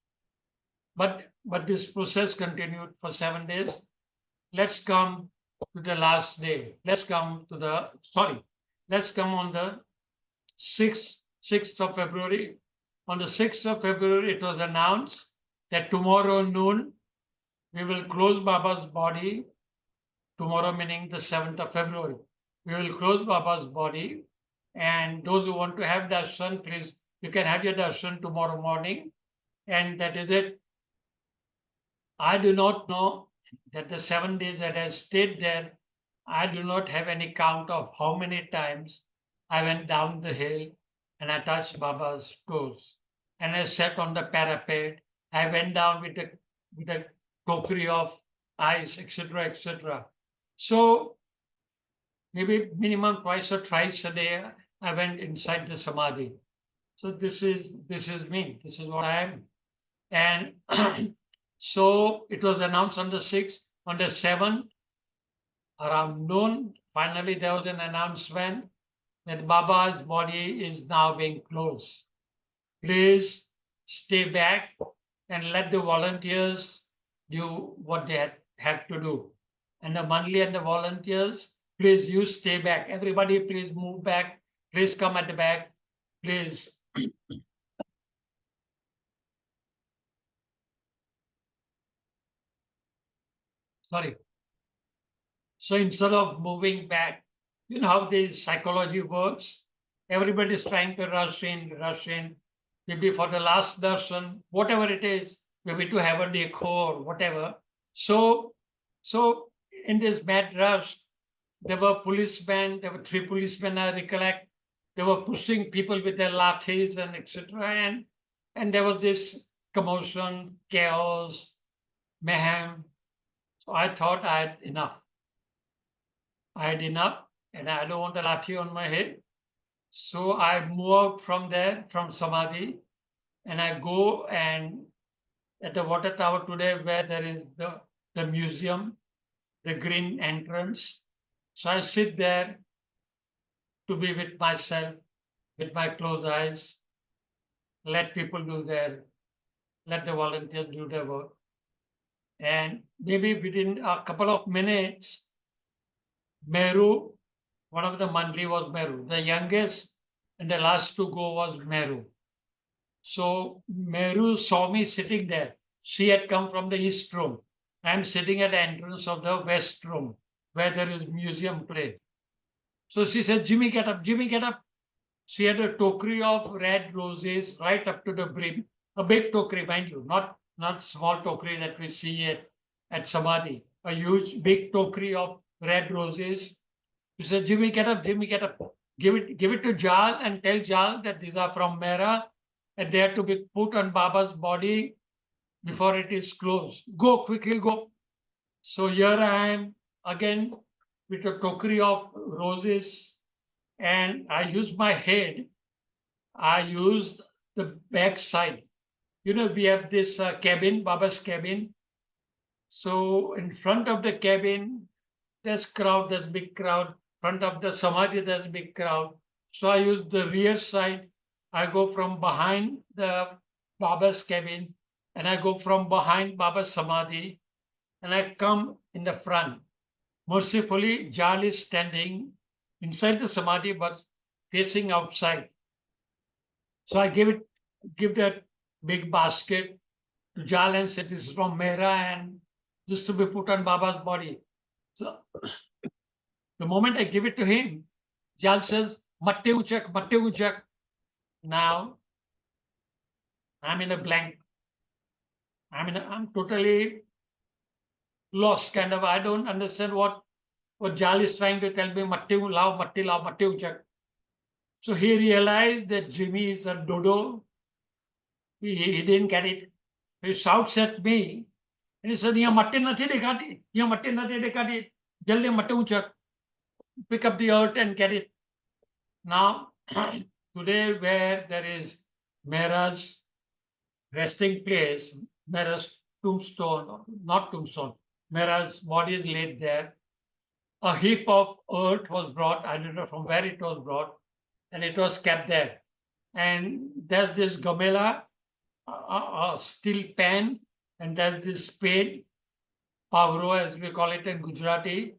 But this process continued for 7 days. Let's come to the last day. Let's come on the 6th of February. On the 6th of February, it was announced that tomorrow noon, we will close Baba's body. Tomorrow meaning the 7th of February. We will close Baba's body. And those who want to have darshan, please, you can have your darshan tomorrow morning. And that is it. I do not know that the 7 days that I stayed there, I do not have any count of how many times I went down the hill and I touched Baba's toes. And I sat on the parapet. I went down with a tokri of ice, etc., etc. So maybe minimum twice or thrice a day, I went inside the samadhi. So this is me. This is what I am. And so it was announced on the 6th. On the 7th, around noon, finally there was an announcement that Baba's body is now being closed. Please stay back and let the volunteers do what they have to do. And the Mandli and the volunteers, please you stay back. Everybody please move back. Please come at the back. Please. Sorry. So instead of moving back, you know how the psychology works? Everybody is trying to rush in, maybe for the last darshan, whatever it is, maybe to have a dekho or whatever. So in this mad rush, there were policemen, there were 3 policemen, I recollect. They were pushing people with their lathis and etc. And there was this commotion, chaos, mayhem. So I thought I had enough. And I don't want a lathi on my head. So I move out from there, from Samadhi, and I go and at the water tower today where there is the museum, the green entrance. So I sit there to be with myself, with my closed eyes, let people let the volunteers do their work. And maybe within a couple of minutes, Meru, one of the Mandli was Meru. The youngest and the last to go was Meru. So Meru saw me sitting there. She had come from the east room. I am sitting at the entrance of the west room where there is museum play. So she said, Jimmy, get up, Jimmy, get up. She had a tokri of red roses right up to the brim. A big tokri, mind you, not small tokri that we see at Samadhi, a huge big tokri of red roses. He said, Jimmy, get up, Jimmy, get up. Give it to Jal and tell Jal that these are from Mera and they have to be put on Baba's body before it is closed. Go, quickly go. So here I am again with a tokri of roses, and I use my head. I use the back side. You know, we have this cabin, Baba's cabin. So in front of the cabin, there's big crowd. Front of the Samadhi, there's big crowd. So I use the rear side. I go from behind the Baba's cabin, and I go from behind Baba's Samadhi, and I come in the front. Mercifully, Jal is standing inside the Samadhi but facing outside. So I give that big basket to Jal and said, this is from Mehra and this to be put on Baba's body. So the moment I give it to him, Jal says, Matte uchak, matte uchak. Now I'm in a blank. I'm totally lost, kind of. I don't understand what Jal is trying to tell me, matte lao, matte uchak. So he realized that Jimmy is a dodo. He didn't get it. He shouts at me and he said, "Here mutton nathi dikhati. Here mutton nathi dikhati. Jaldi mutton uchak. Pick up the earth and get it." Now, today where there is Mehra's resting place, Mehra's tombstone, not tombstone, Mehra's body is laid there. A heap of earth was brought. I don't know from where it was brought, and it was kept there. And there's this gamela, a steel pan, and there's this spade, pavro as we call it in Gujarati,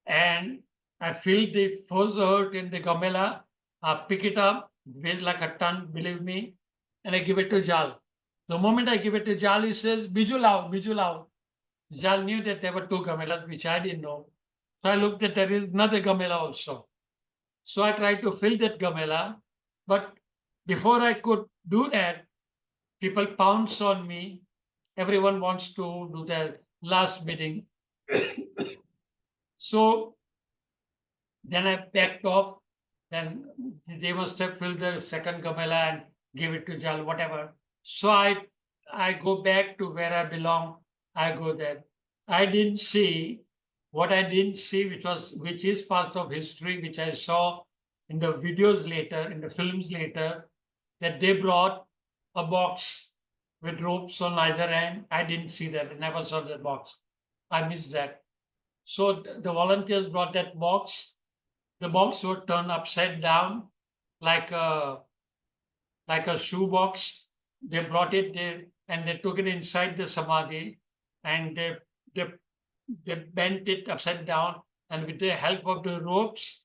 and I fill the first earth in the gamela, I pick it up, weighs like a ton, believe me, and I give it to Jal. The moment I give it to Jal, he says, Biju lao, Biju lao. Jal knew that there were two gamelas, which I didn't know. So I looked at there is another gamela also. So I tried to fill that gamela, but before I could do that, people pounce on me. Everyone wants to do their last bidding. So then I backed off. Then they must have filled the second gamela and give it to Jal, whatever. So I go back to where I belong. I go there. I didn't see what I didn't see, which is part of history, which I saw in the videos later, in the films later, that they brought a box with ropes on either end. I didn't see that. I never saw that box. I missed that. So the volunteers brought that box. The box was turned upside down like a shoe box. They brought it there and they took it inside the samadhi and they, they bent it upside down, and with the help of the ropes,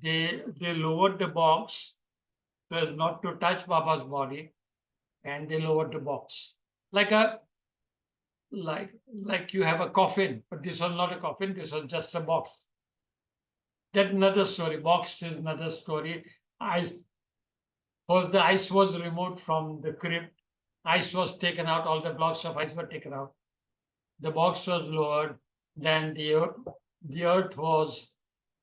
they lowered the box so as not to touch Baba's body, and they lowered the box like a like you have a coffin, but this was not a coffin. This was just a box. That's another story. Box is another story. Ice, first the ice was removed from the crypt. Ice was taken out. All the blocks of ice were taken out. The box was lowered. Then the earth was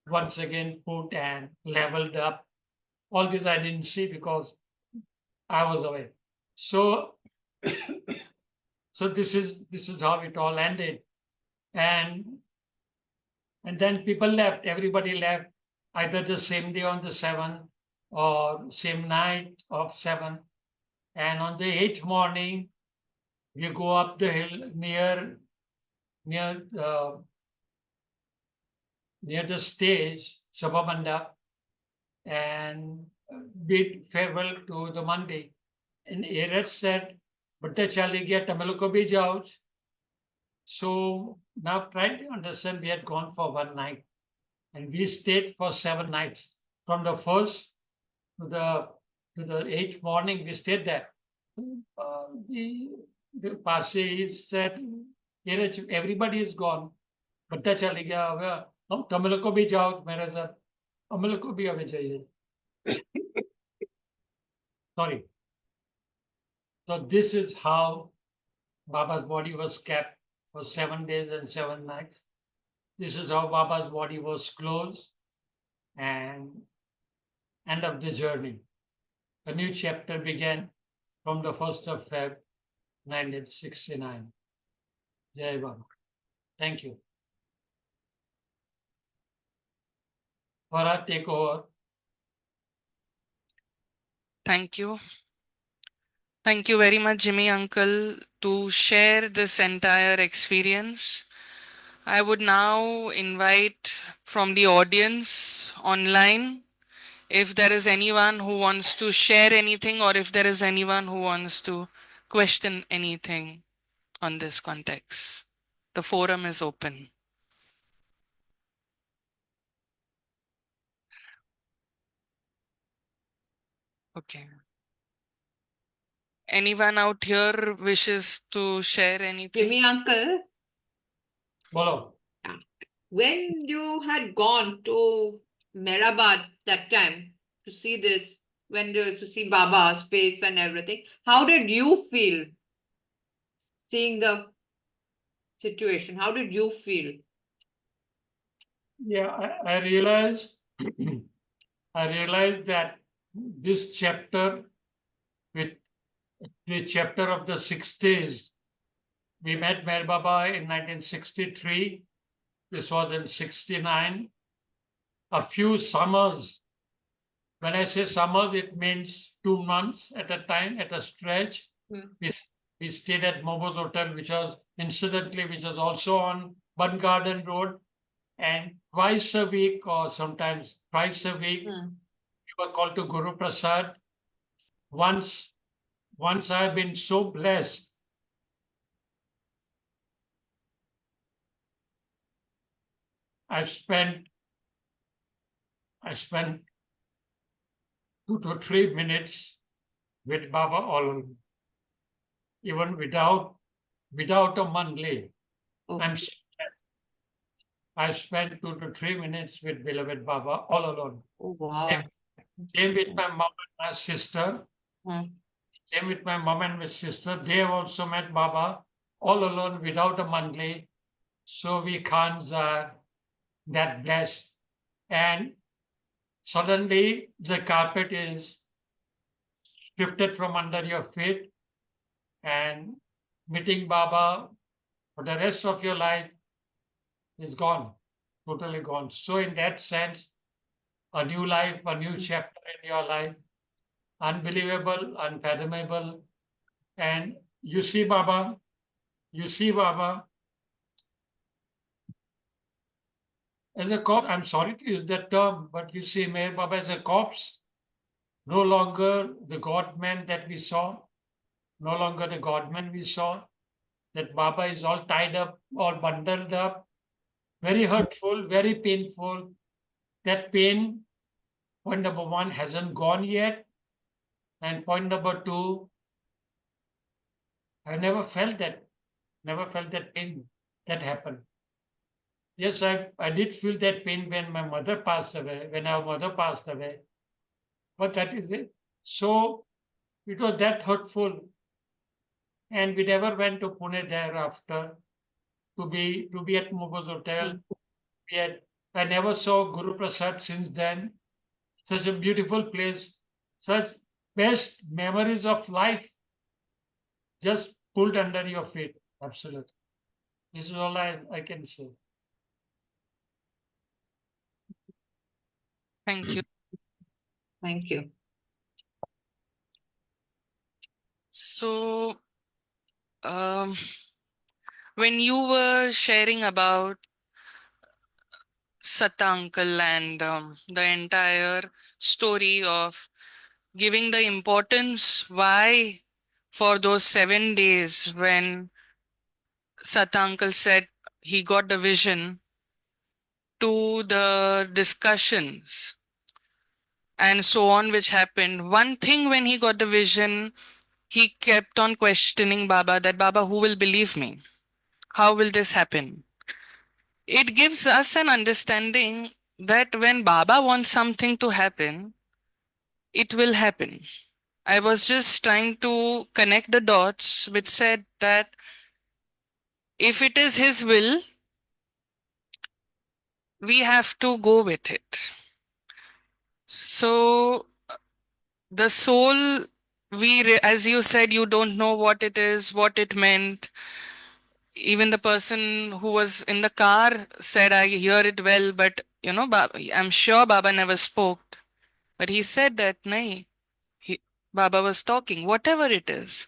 once again put and leveled up. All this I didn't see because I was away. So, so this is how it all ended, and then people left. Everybody left either the same day on the 7th or same night of 7th. And on the 8th morning, you go up the hill near the stage, Sabha and bid farewell to the Monday. And Eretz said, Butta chali gaya, tamil ko bhi jao. So now try to understand, we had gone for one night and we stayed for 7 nights. From the first to the 8th morning, we stayed there. The Parsi said, everybody is gone. Butta chali gaya, हम तमिल को भी जाओ मेरे साथ, तमिल को भी हमें चाहिए. Sorry. So this is how Baba's body was kept for 7 days and 7 nights. This is how Baba's body was closed, and end of the journey. A new chapter began from the 1st of Feb 1969. Jai Baba. Thank you. Farah, take over. Thank you. Thank you very much, Jimmy Uncle, to share this entire experience. I would now invite from the audience online if there is anyone who wants to share anything or if there is anyone who wants to question anything on this context. The forum is open. Okay. Anyone out here wishes to share anything? Jimmy uncle, Bolo. when you had gone to Mehrabad that time to see this, to see Baba's face and everything, how did you feel seeing the situation? How did you feel? Yeah, I realized I realized that this chapter, with the chapter of the 60s, we met Meher Baba in 1963. This was in 69. A few summers. When I say summers, it means 2 months at a time, at a stretch. We, we stayed at Momo's Hotel, which was also on Bun Garden Road. And twice a week, or sometimes twice a week, we were called to Guru Prasad. Once I've been so blessed. I spent 2 to 3 minutes with Baba alone, even without a monthly. I'm I spent 2 to 3 minutes with beloved Baba all alone. Oh, wow. Same with my mom and my sister. Same with my mom and my sister. They have also met Baba all alone without a monthly. So we can't that blessed. And suddenly the carpet is shifted from under your feet, and meeting Baba for the rest of your life is gone, totally gone. So in that sense, a new life, a new chapter in your life, unbelievable, unfathomable. And you see Baba as a corpse. I'm sorry to use that term, but you see Meher Baba as a corpse, no longer the God-man that we saw, no longer the God-man we saw. That Baba is all tied up, all bundled up, very hurtful, very painful. That pain, point number one, hasn't gone yet. And point number two, I never felt that pain that happened. Yes, I did feel that pain when my mother passed away, when our mother passed away. But that is it. So it was that hurtful. And we never went to Pune thereafter to be at Mogo's Hotel. I never saw Guru Prasad since then. Such a beautiful place, such best memories of life just pulled under your feet. Absolutely. This is all I can say. Thank you. Thank you. So, when you were sharing about Satta Uncle and the entire story of giving the importance why for those 7 days when Satta Uncle said he got the vision to the discussions and so on, which happened. One thing when he got the vision, he kept on questioning Baba that Baba, who will believe me? How will this happen? It gives us an understanding that when Baba wants something to happen, it will happen. I was just trying to connect the dots which said that If it is his will, we have to go with it. So the soul, as you said, you don't know what it is, what it meant. Even the person who was in the car said, I hear it well, but I'm sure Baba never spoke. But he said that, nahi, Baba was talking, whatever it is.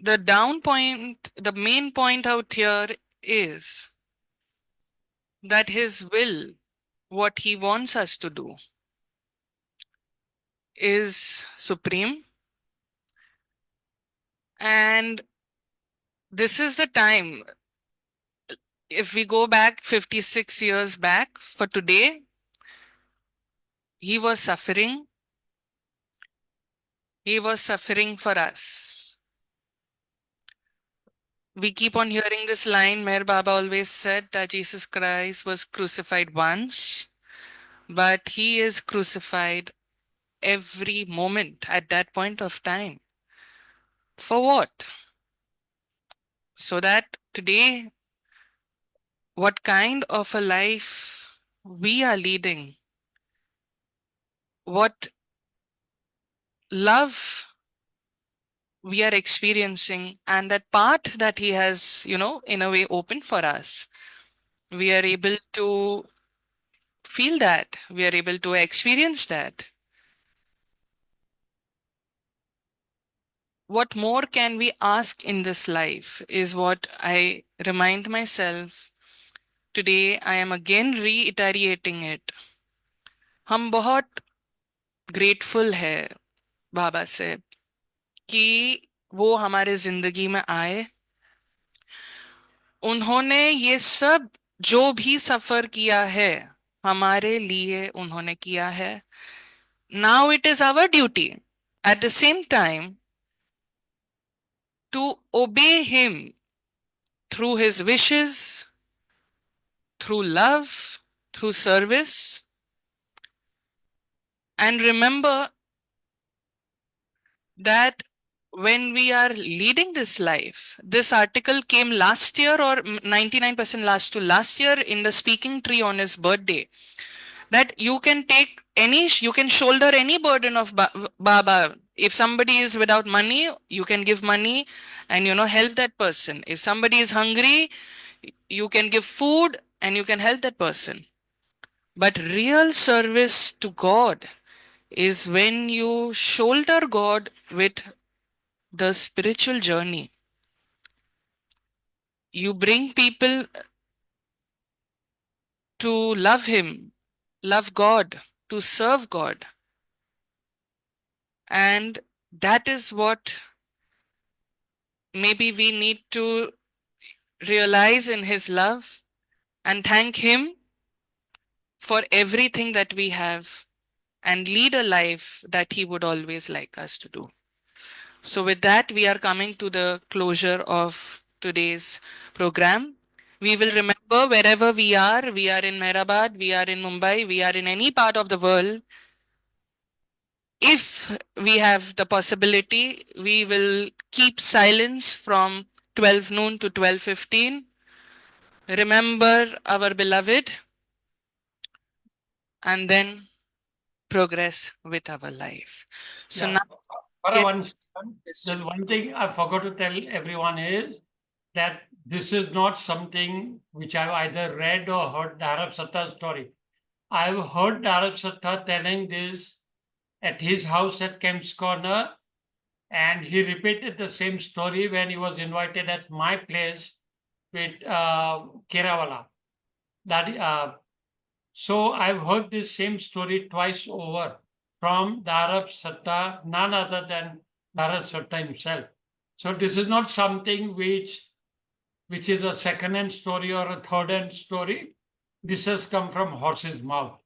The down point, the main point out here is that his will, what he wants us to do, is supreme. And this is the time, if we go back 56 years back for today, he was suffering. He was suffering for us. We keep on hearing this line. Meher Baba always said that Jesus Christ was crucified once, but he is crucified every moment at that point of time. For what? So that today, what kind of a life we are leading, what love we are experiencing, and that path that he has, in a way opened for us, we are able to feel that, we are able to experience that. What more can we ask in this life is what I remind myself. Today I am again reiterating it. हम बहुत grateful है बाबा से कि वो हमारे जिंदगी में आए. उन्होंने ये सब जो भी सफर किया है हमारे लिए उन्होंने किया है. Now it is our duty at the same time to obey him through his wishes, through love, through service, and remember that when we are leading this life, this article came last year or 99% last year in the speaking tree on his birthday, that you can you can shoulder any burden of Baba. If somebody is without money, you can give money and help that person. If somebody is hungry, you can give food and you can help that person. But real service to God is when you shoulder God with the spiritual journey. You bring people to love Him, love God, to serve God. And that is what maybe we need to realize in His love and thank Him for everything that we have and lead a life that He would always like us to do. So, with that, we are coming to the closure of today's program. We will remember wherever we are in Mehrabad, we are in Mumbai, we are in any part of the world. If we have the possibility, we will keep silence from 12 noon to 12:15. Remember our beloved and then progress with our life. So Yeah. now, For yes, one second, there's one thing I forgot to tell everyone is that this is not something which I've either read or heard Dharab Satta's story. I've heard Dharab Satta telling this at his house at Kemp's Corner, and he repeated the same story when he was invited at my place with Kerawala. That so I've heard this same story twice over from Dharab Satta, none other than Dharab Satta himself. So this is not something which is a second-hand story or a third-hand story. This has come from horse's mouth.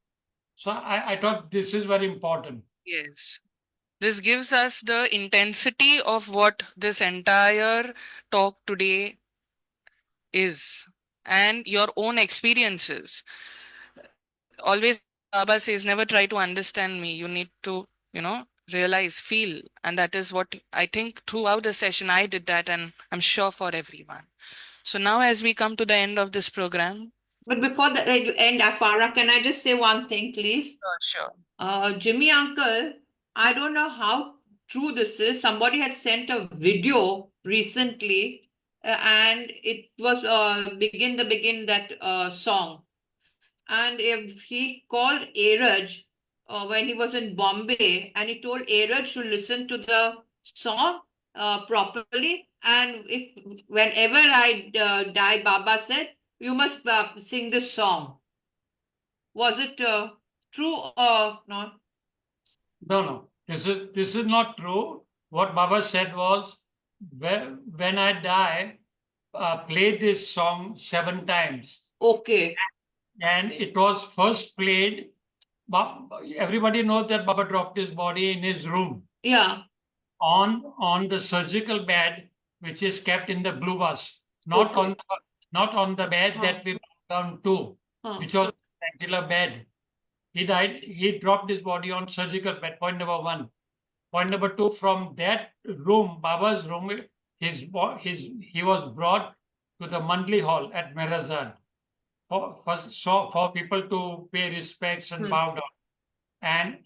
So I thought this is very important. yes. This gives us the intensity of what this entire talk today is and your own experiences. Always Baba says, never try to understand me. You need to, realize, feel. And that is what I think throughout the session I did that, and I'm sure for everyone. So now, as we come to the end of this program, But before the end, Afara, can I just say one thing, please? sure. Jimmy uncle, I don't know how true this is. Somebody had sent a video recently, and it was begin that song. And if he called Airaj when he was in Bombay, and he told Airaj to listen to the song properly. And if whenever I die, Baba said, you must sing this song. Was it true or not? No, no, this is not true. What Baba said was, when I die, play this song 7 times. Okay. And it was first played. Everybody knows that Baba dropped his body in his room Yeah. on the surgical bed, which is kept in the blue bus, not Okay. on the bed Huh. that we went down to, Huh. which was a regular bed. He died. He dropped his body on surgical bed. Point number one. Point number two. From that room, Baba's room, he was brought to the Mandli Hall at Mirazad for people to pay respects and Hmm. bow down.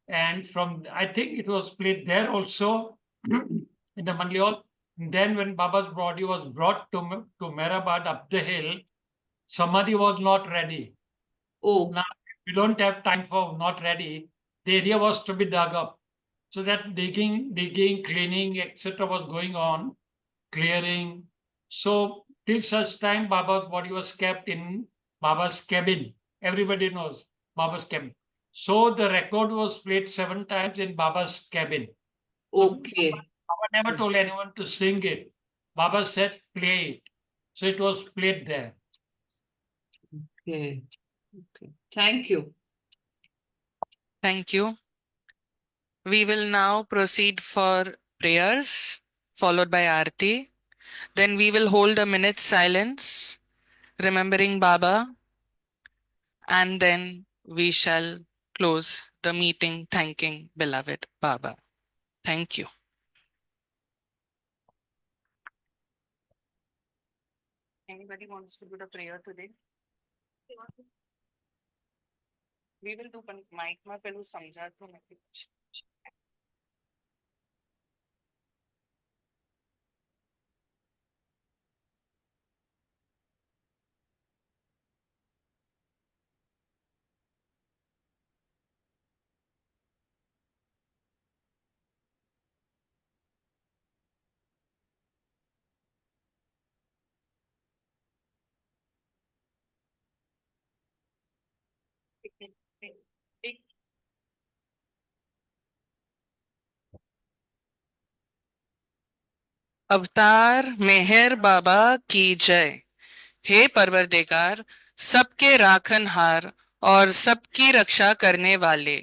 And from, I think it was played there also in the Mandli Hall. And then when Baba's body was brought to Mehrabad up the hill, Samadhi was not ready. Oh. Now, we don't have time for not ready. The area was to be dug up. So that digging, cleaning, etc. was going on, clearing. So till such time, Baba's body was kept in Baba's cabin. Everybody knows Baba's cabin. So the record was played 7 times in Baba's cabin. So Okay. Baba never told anyone to sing it. Baba said play it. So it was played there. Okay. Okay. Thank you. Thank you. We will now proceed for prayers, followed by Aarti. Then we will hold a minute's silence, remembering Baba, and then we shall close the meeting thanking beloved Baba. Thank you. Anybody wants to do the prayer today? We will do mic में पहले समझा तो मैं कुछ अवतार मेहर बाबा की जय। हे परवरदिगार, सबके राखनहार और सबकी रक्षा करने वाले,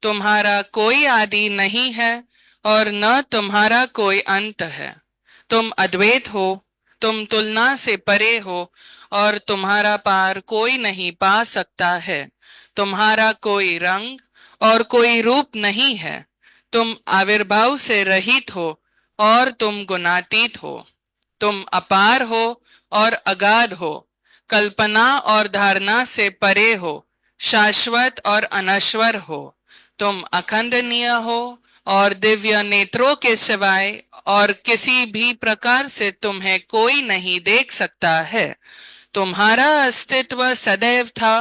तुम्हारा कोई आदि नहीं है और न तुम्हारा कोई अंत है। तुम अद्वैत हो, तुम तुलना से परे हो और तुम्हारा पार कोई नहीं पा सकता है। तुम्हारा कोई रंग और कोई रूप नहीं है। तुम आविर्भाव से रहित हो और तुम गुणातीत हो। तुम अपार हो और अगाध हो, कल्पना और धारणा से परे हो, शाश्वत और अनश्वर हो। तुम अखंडनीय हो और दिव्य नेत्रों के सिवाय और किसी भी प्रकार से तुम्हें कोई नहीं देख सकता है। तुम्हारा अस्तित्व सदैव था,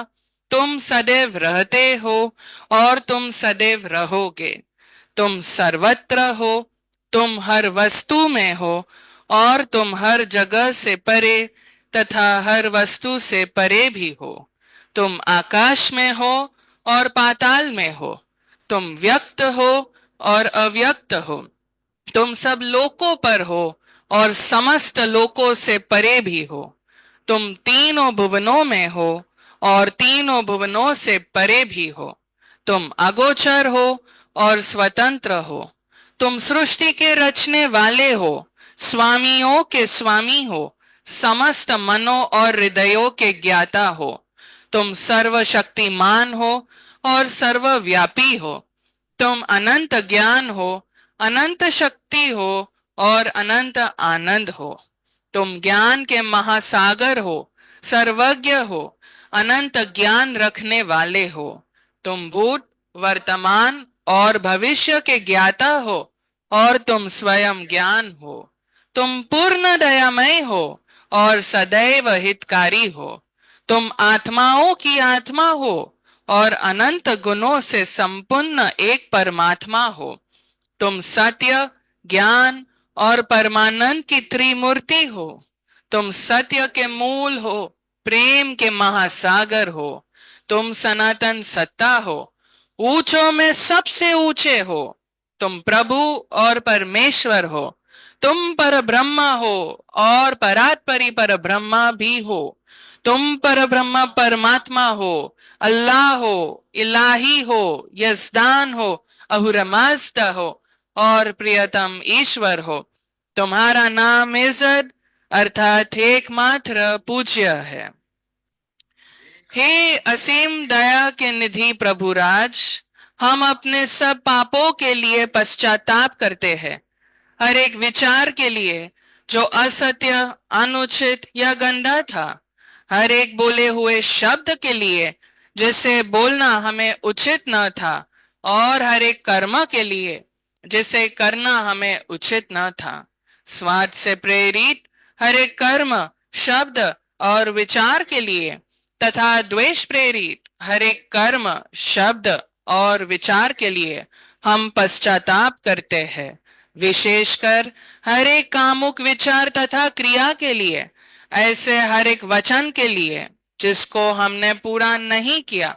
तुम सदैव रहते हो और तुम सदैव रहोगे। तुम सर्वत्र हो, तुम हर वस्तु में हो और तुम हर जगह से परे तथा हर वस्तु से परे भी हो। तुम आकाश में हो और पाताल में हो। तुम व्यक्त हो और अव्यक्त हो। तुम सब लोकों पर हो और समस्त लोकों से परे भी हो। तुम तीनों भुवनों में हो और तीनों भुवनों से परे भी हो। तुम अगोचर हो और स्वतंत्र हो। तुम सृष्टि के रचने वाले हो, स्वामियों के स्वामी हो, समस्त मनों और हृदयों के ज्ञाता हो। तुम सर्वशक्तिमान हो और सर्वव्यापी हो। तुम अनंत ज्ञान हो, अनंत शक्ति हो और अनंत आनंद हो। तुम ज्ञान के महासागर हो, सर्वज्ञ हो, अनंत ज्ञान रखने वाले हो। तुम भूत, वर्तमान और भविष्य के ज्ञाता हो और तुम स्वयं ज्ञान हो। तुम पूर्ण दयामय हो और सदैव हितकारी हो। तुम आत्माओं की आत्मा हो और अनंत गुणों से संपन्न एक परमात्मा हो। तुम सत्य, ज्ञान और परमानंद की त्रिमूर्ति हो। तुम सत्य के मूल हो, प्रेम के महासागर हो। तुम सनातन सत्ता हो, ऊंचों में सबसे ऊंचे हो। तुम प्रभु और परमेश्वर हो। तुम पर ब्रह्म हो और परात्परी पर ब्रह्मा भी हो। तुम पर ब्रह्म परमात्मा हो, अल्लाह हो, इलाही हो, यजदान हो, अहुरमस्त हो और प्रियतम ईश्वर हो। तुम्हारा नाम इज्जत अर्थात एकमात्र पूज्य है। हे असीम दया के निधि प्रभुराज, हम अपने सब पापों के लिए पश्चाताप करते हैं। हर एक विचार के लिए जो असत्य, अनुचित या गंदा था, हर एक बोले हुए शब्द के लिए जिसे बोलना हमें उचित न था, और हर एक कर्म के लिए जिसे करना हमें उचित न था। स्वाद से प्रेरित हर एक कर्म, शब्द और विचार के लिए तथा द्वेष प्रेरित हर एक कर्म, शब्द और विचार के लिए हम पश्चाताप करते हैं। विशेषकर हर एक कामुक विचार तथा क्रिया के लिए, ऐसे हर एक वचन के लिए जिसको हमने पूरा नहीं किया,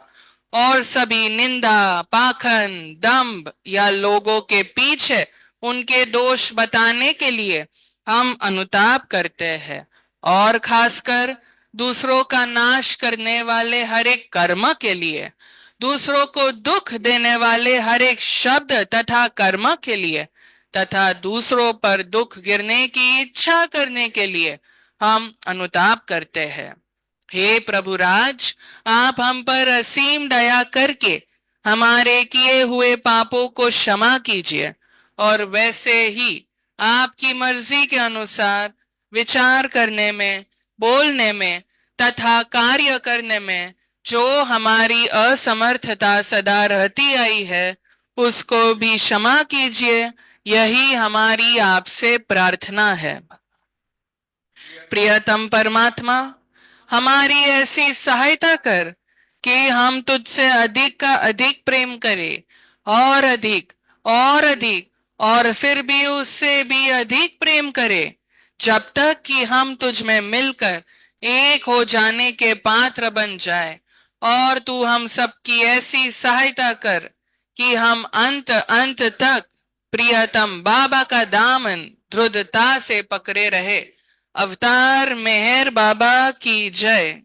और सभी निंदा, पाखंड, दंभ या लोगों के पीछे उनके दोष बताने के लिए हम अनुताप करते हैं। और खासकर दूसरों का नाश करने वाले हर एक कर्म के लिए, दूसरों को दुख देने वाले हर एक शब्द तथा कर्म के लिए तथा दूसरों पर दुख गिरने की इच्छा करने के लिए हम अनुताप करते हैं। हे प्रभुराज, आप हम पर असीम दया करके हमारे किए हुए पापों को क्षमा कीजिए, और वैसे ही आपकी मर्जी के अनुसार विचार करने में, बोलने में तथा कार्य करने में जो हमारी असमर्थता सदा रहती आई है, उसको भी क्षमा कीजिए। यही हमारी आपसे प्रार्थना है। प्रियतम परमात्मा, हमारी ऐसी सहायता कर कि हम तुझसे अधिक का अधिक प्रेम करें, और अधिक और अधिक और फिर भी उससे भी अधिक प्रेम करें, जब तक कि हम तुझ में मिलकर एक हो जाने के पात्र बन जाए। और तू हम सबकी ऐसी सहायता कर कि हम अंत अंत तक प्रियतम बाबा का दामन दृढ़ता से पकड़े रहे। अवतार मेहर बाबा की जय।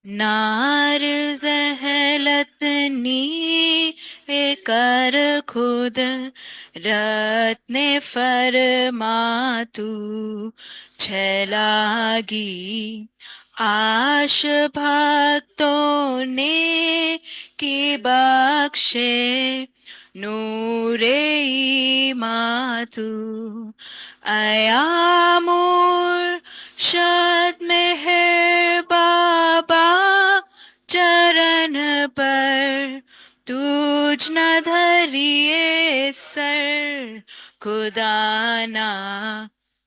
नार जहलतनी कर खुद रत्ने फरमातू छलागी आश भक्तों ने की बख्शे नूरे मातू अयामूर शद मेहर बाबा चरण पर तुझ न धरिए सर खुदाना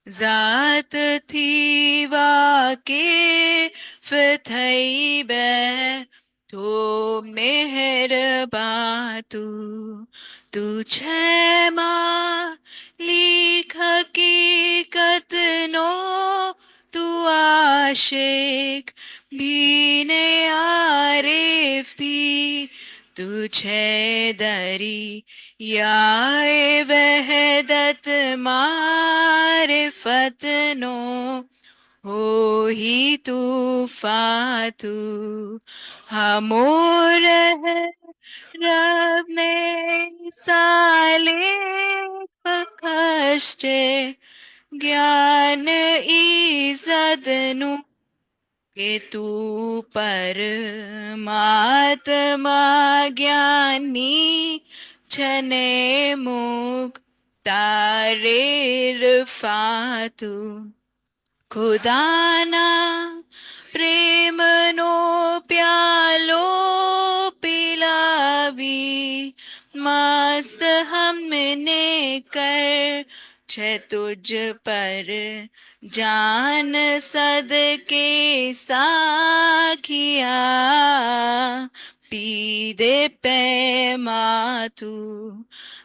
जात थी वाके फिथई बै तो मेहर बातू तू क्षमा लिख हकीकत नो तू आशिक भी ने आरिफ भी तुझे दरी याए वहदत मारिफत नो हो ही तू फातू हमोर है रब ने साले कष्टे ज्ञान इज़्ज़त नु कि तू परमात्मा ज्ञानी छने मुख तारेर फातु खुदाना પ્રેમનો પ્યાલો પિલાવી મસ્ત હમને કર છે તુજ પર જાન સદકે સાખિયા પીદે પેમા તું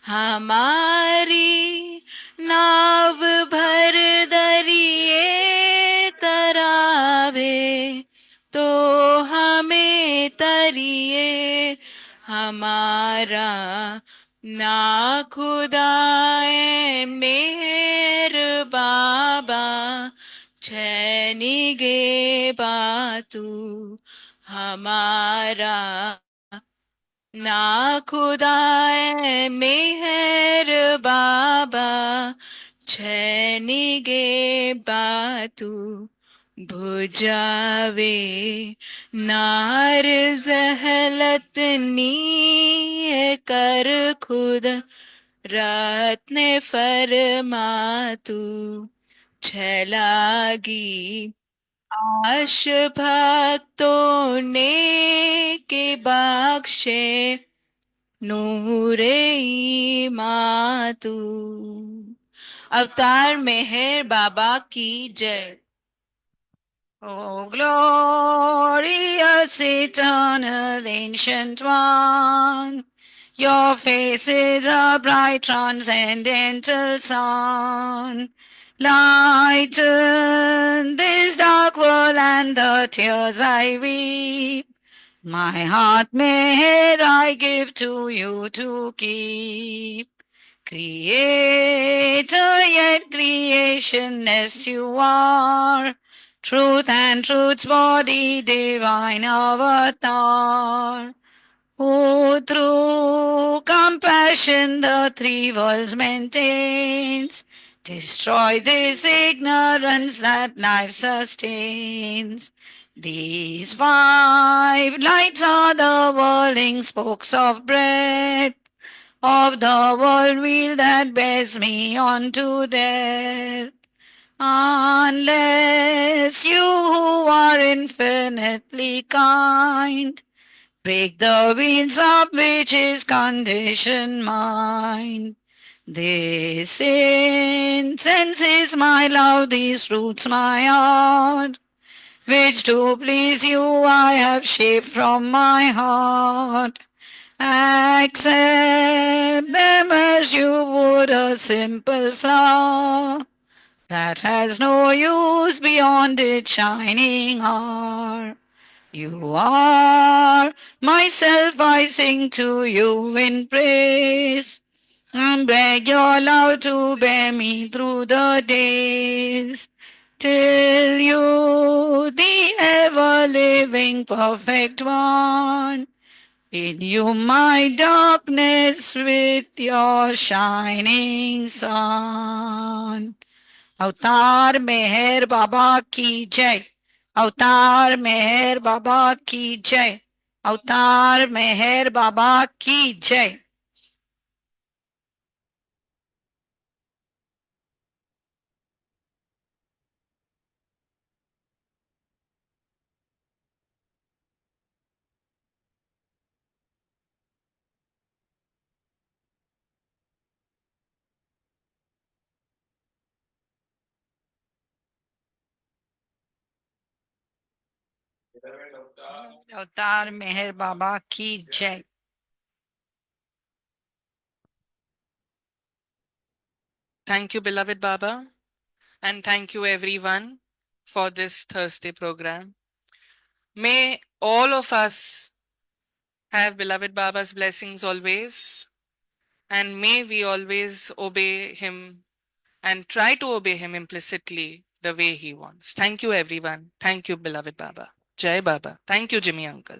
हमारी नाव भर दरिए तरावे तो हमें तरिए हमारा ना खुदाए मेहर बाबा छैनी गे बातू हमारा ना खुदाए मेहर बाबा छैनी गे बातू बुझावे नार जहलत नी कर खुद रत्न फरमातू छलागी आश भक्तों ने के बख्शे नूरे मातू अवतार मेहर बाबा की जय Oh, glorious eternal ancient one, your face is a bright transcendental sun. Lighten this dark world and the tears I weep. My heart may I give to you to keep. Creator yet creationless you are. Truth and truth's body, divine avatar. Who through compassion the three worlds maintains. Destroy this ignorance that life sustains. These five lights are the whirling spokes of breath of the world wheel that bears me on to death. Unless you who are infinitely kind break the wheels up which is conditioned mind. This incense is my love, these roots my heart, which to please you I have shaped from my heart. Accept them as you would a simple flower that has no use beyond its shining heart. You are myself, I sing to you in praise and beg your love to bear me through the days till you, the ever living perfect one, in you my darkness with your shining sun. अवतार मेहर बाबा की जय अवतार मेहर बाबा की जय अवतार मेहर बाबा की जय अवतार मेहर बाबा की जय Thank you, beloved Baba. And thank you, everyone, for this Thursday program. May all of us have beloved Baba's blessings always. And may we always obey him and try to obey him implicitly the way he wants. Thank you, everyone. Thank you, beloved Baba. Jai Baba. Thank you, Jimmy Uncle.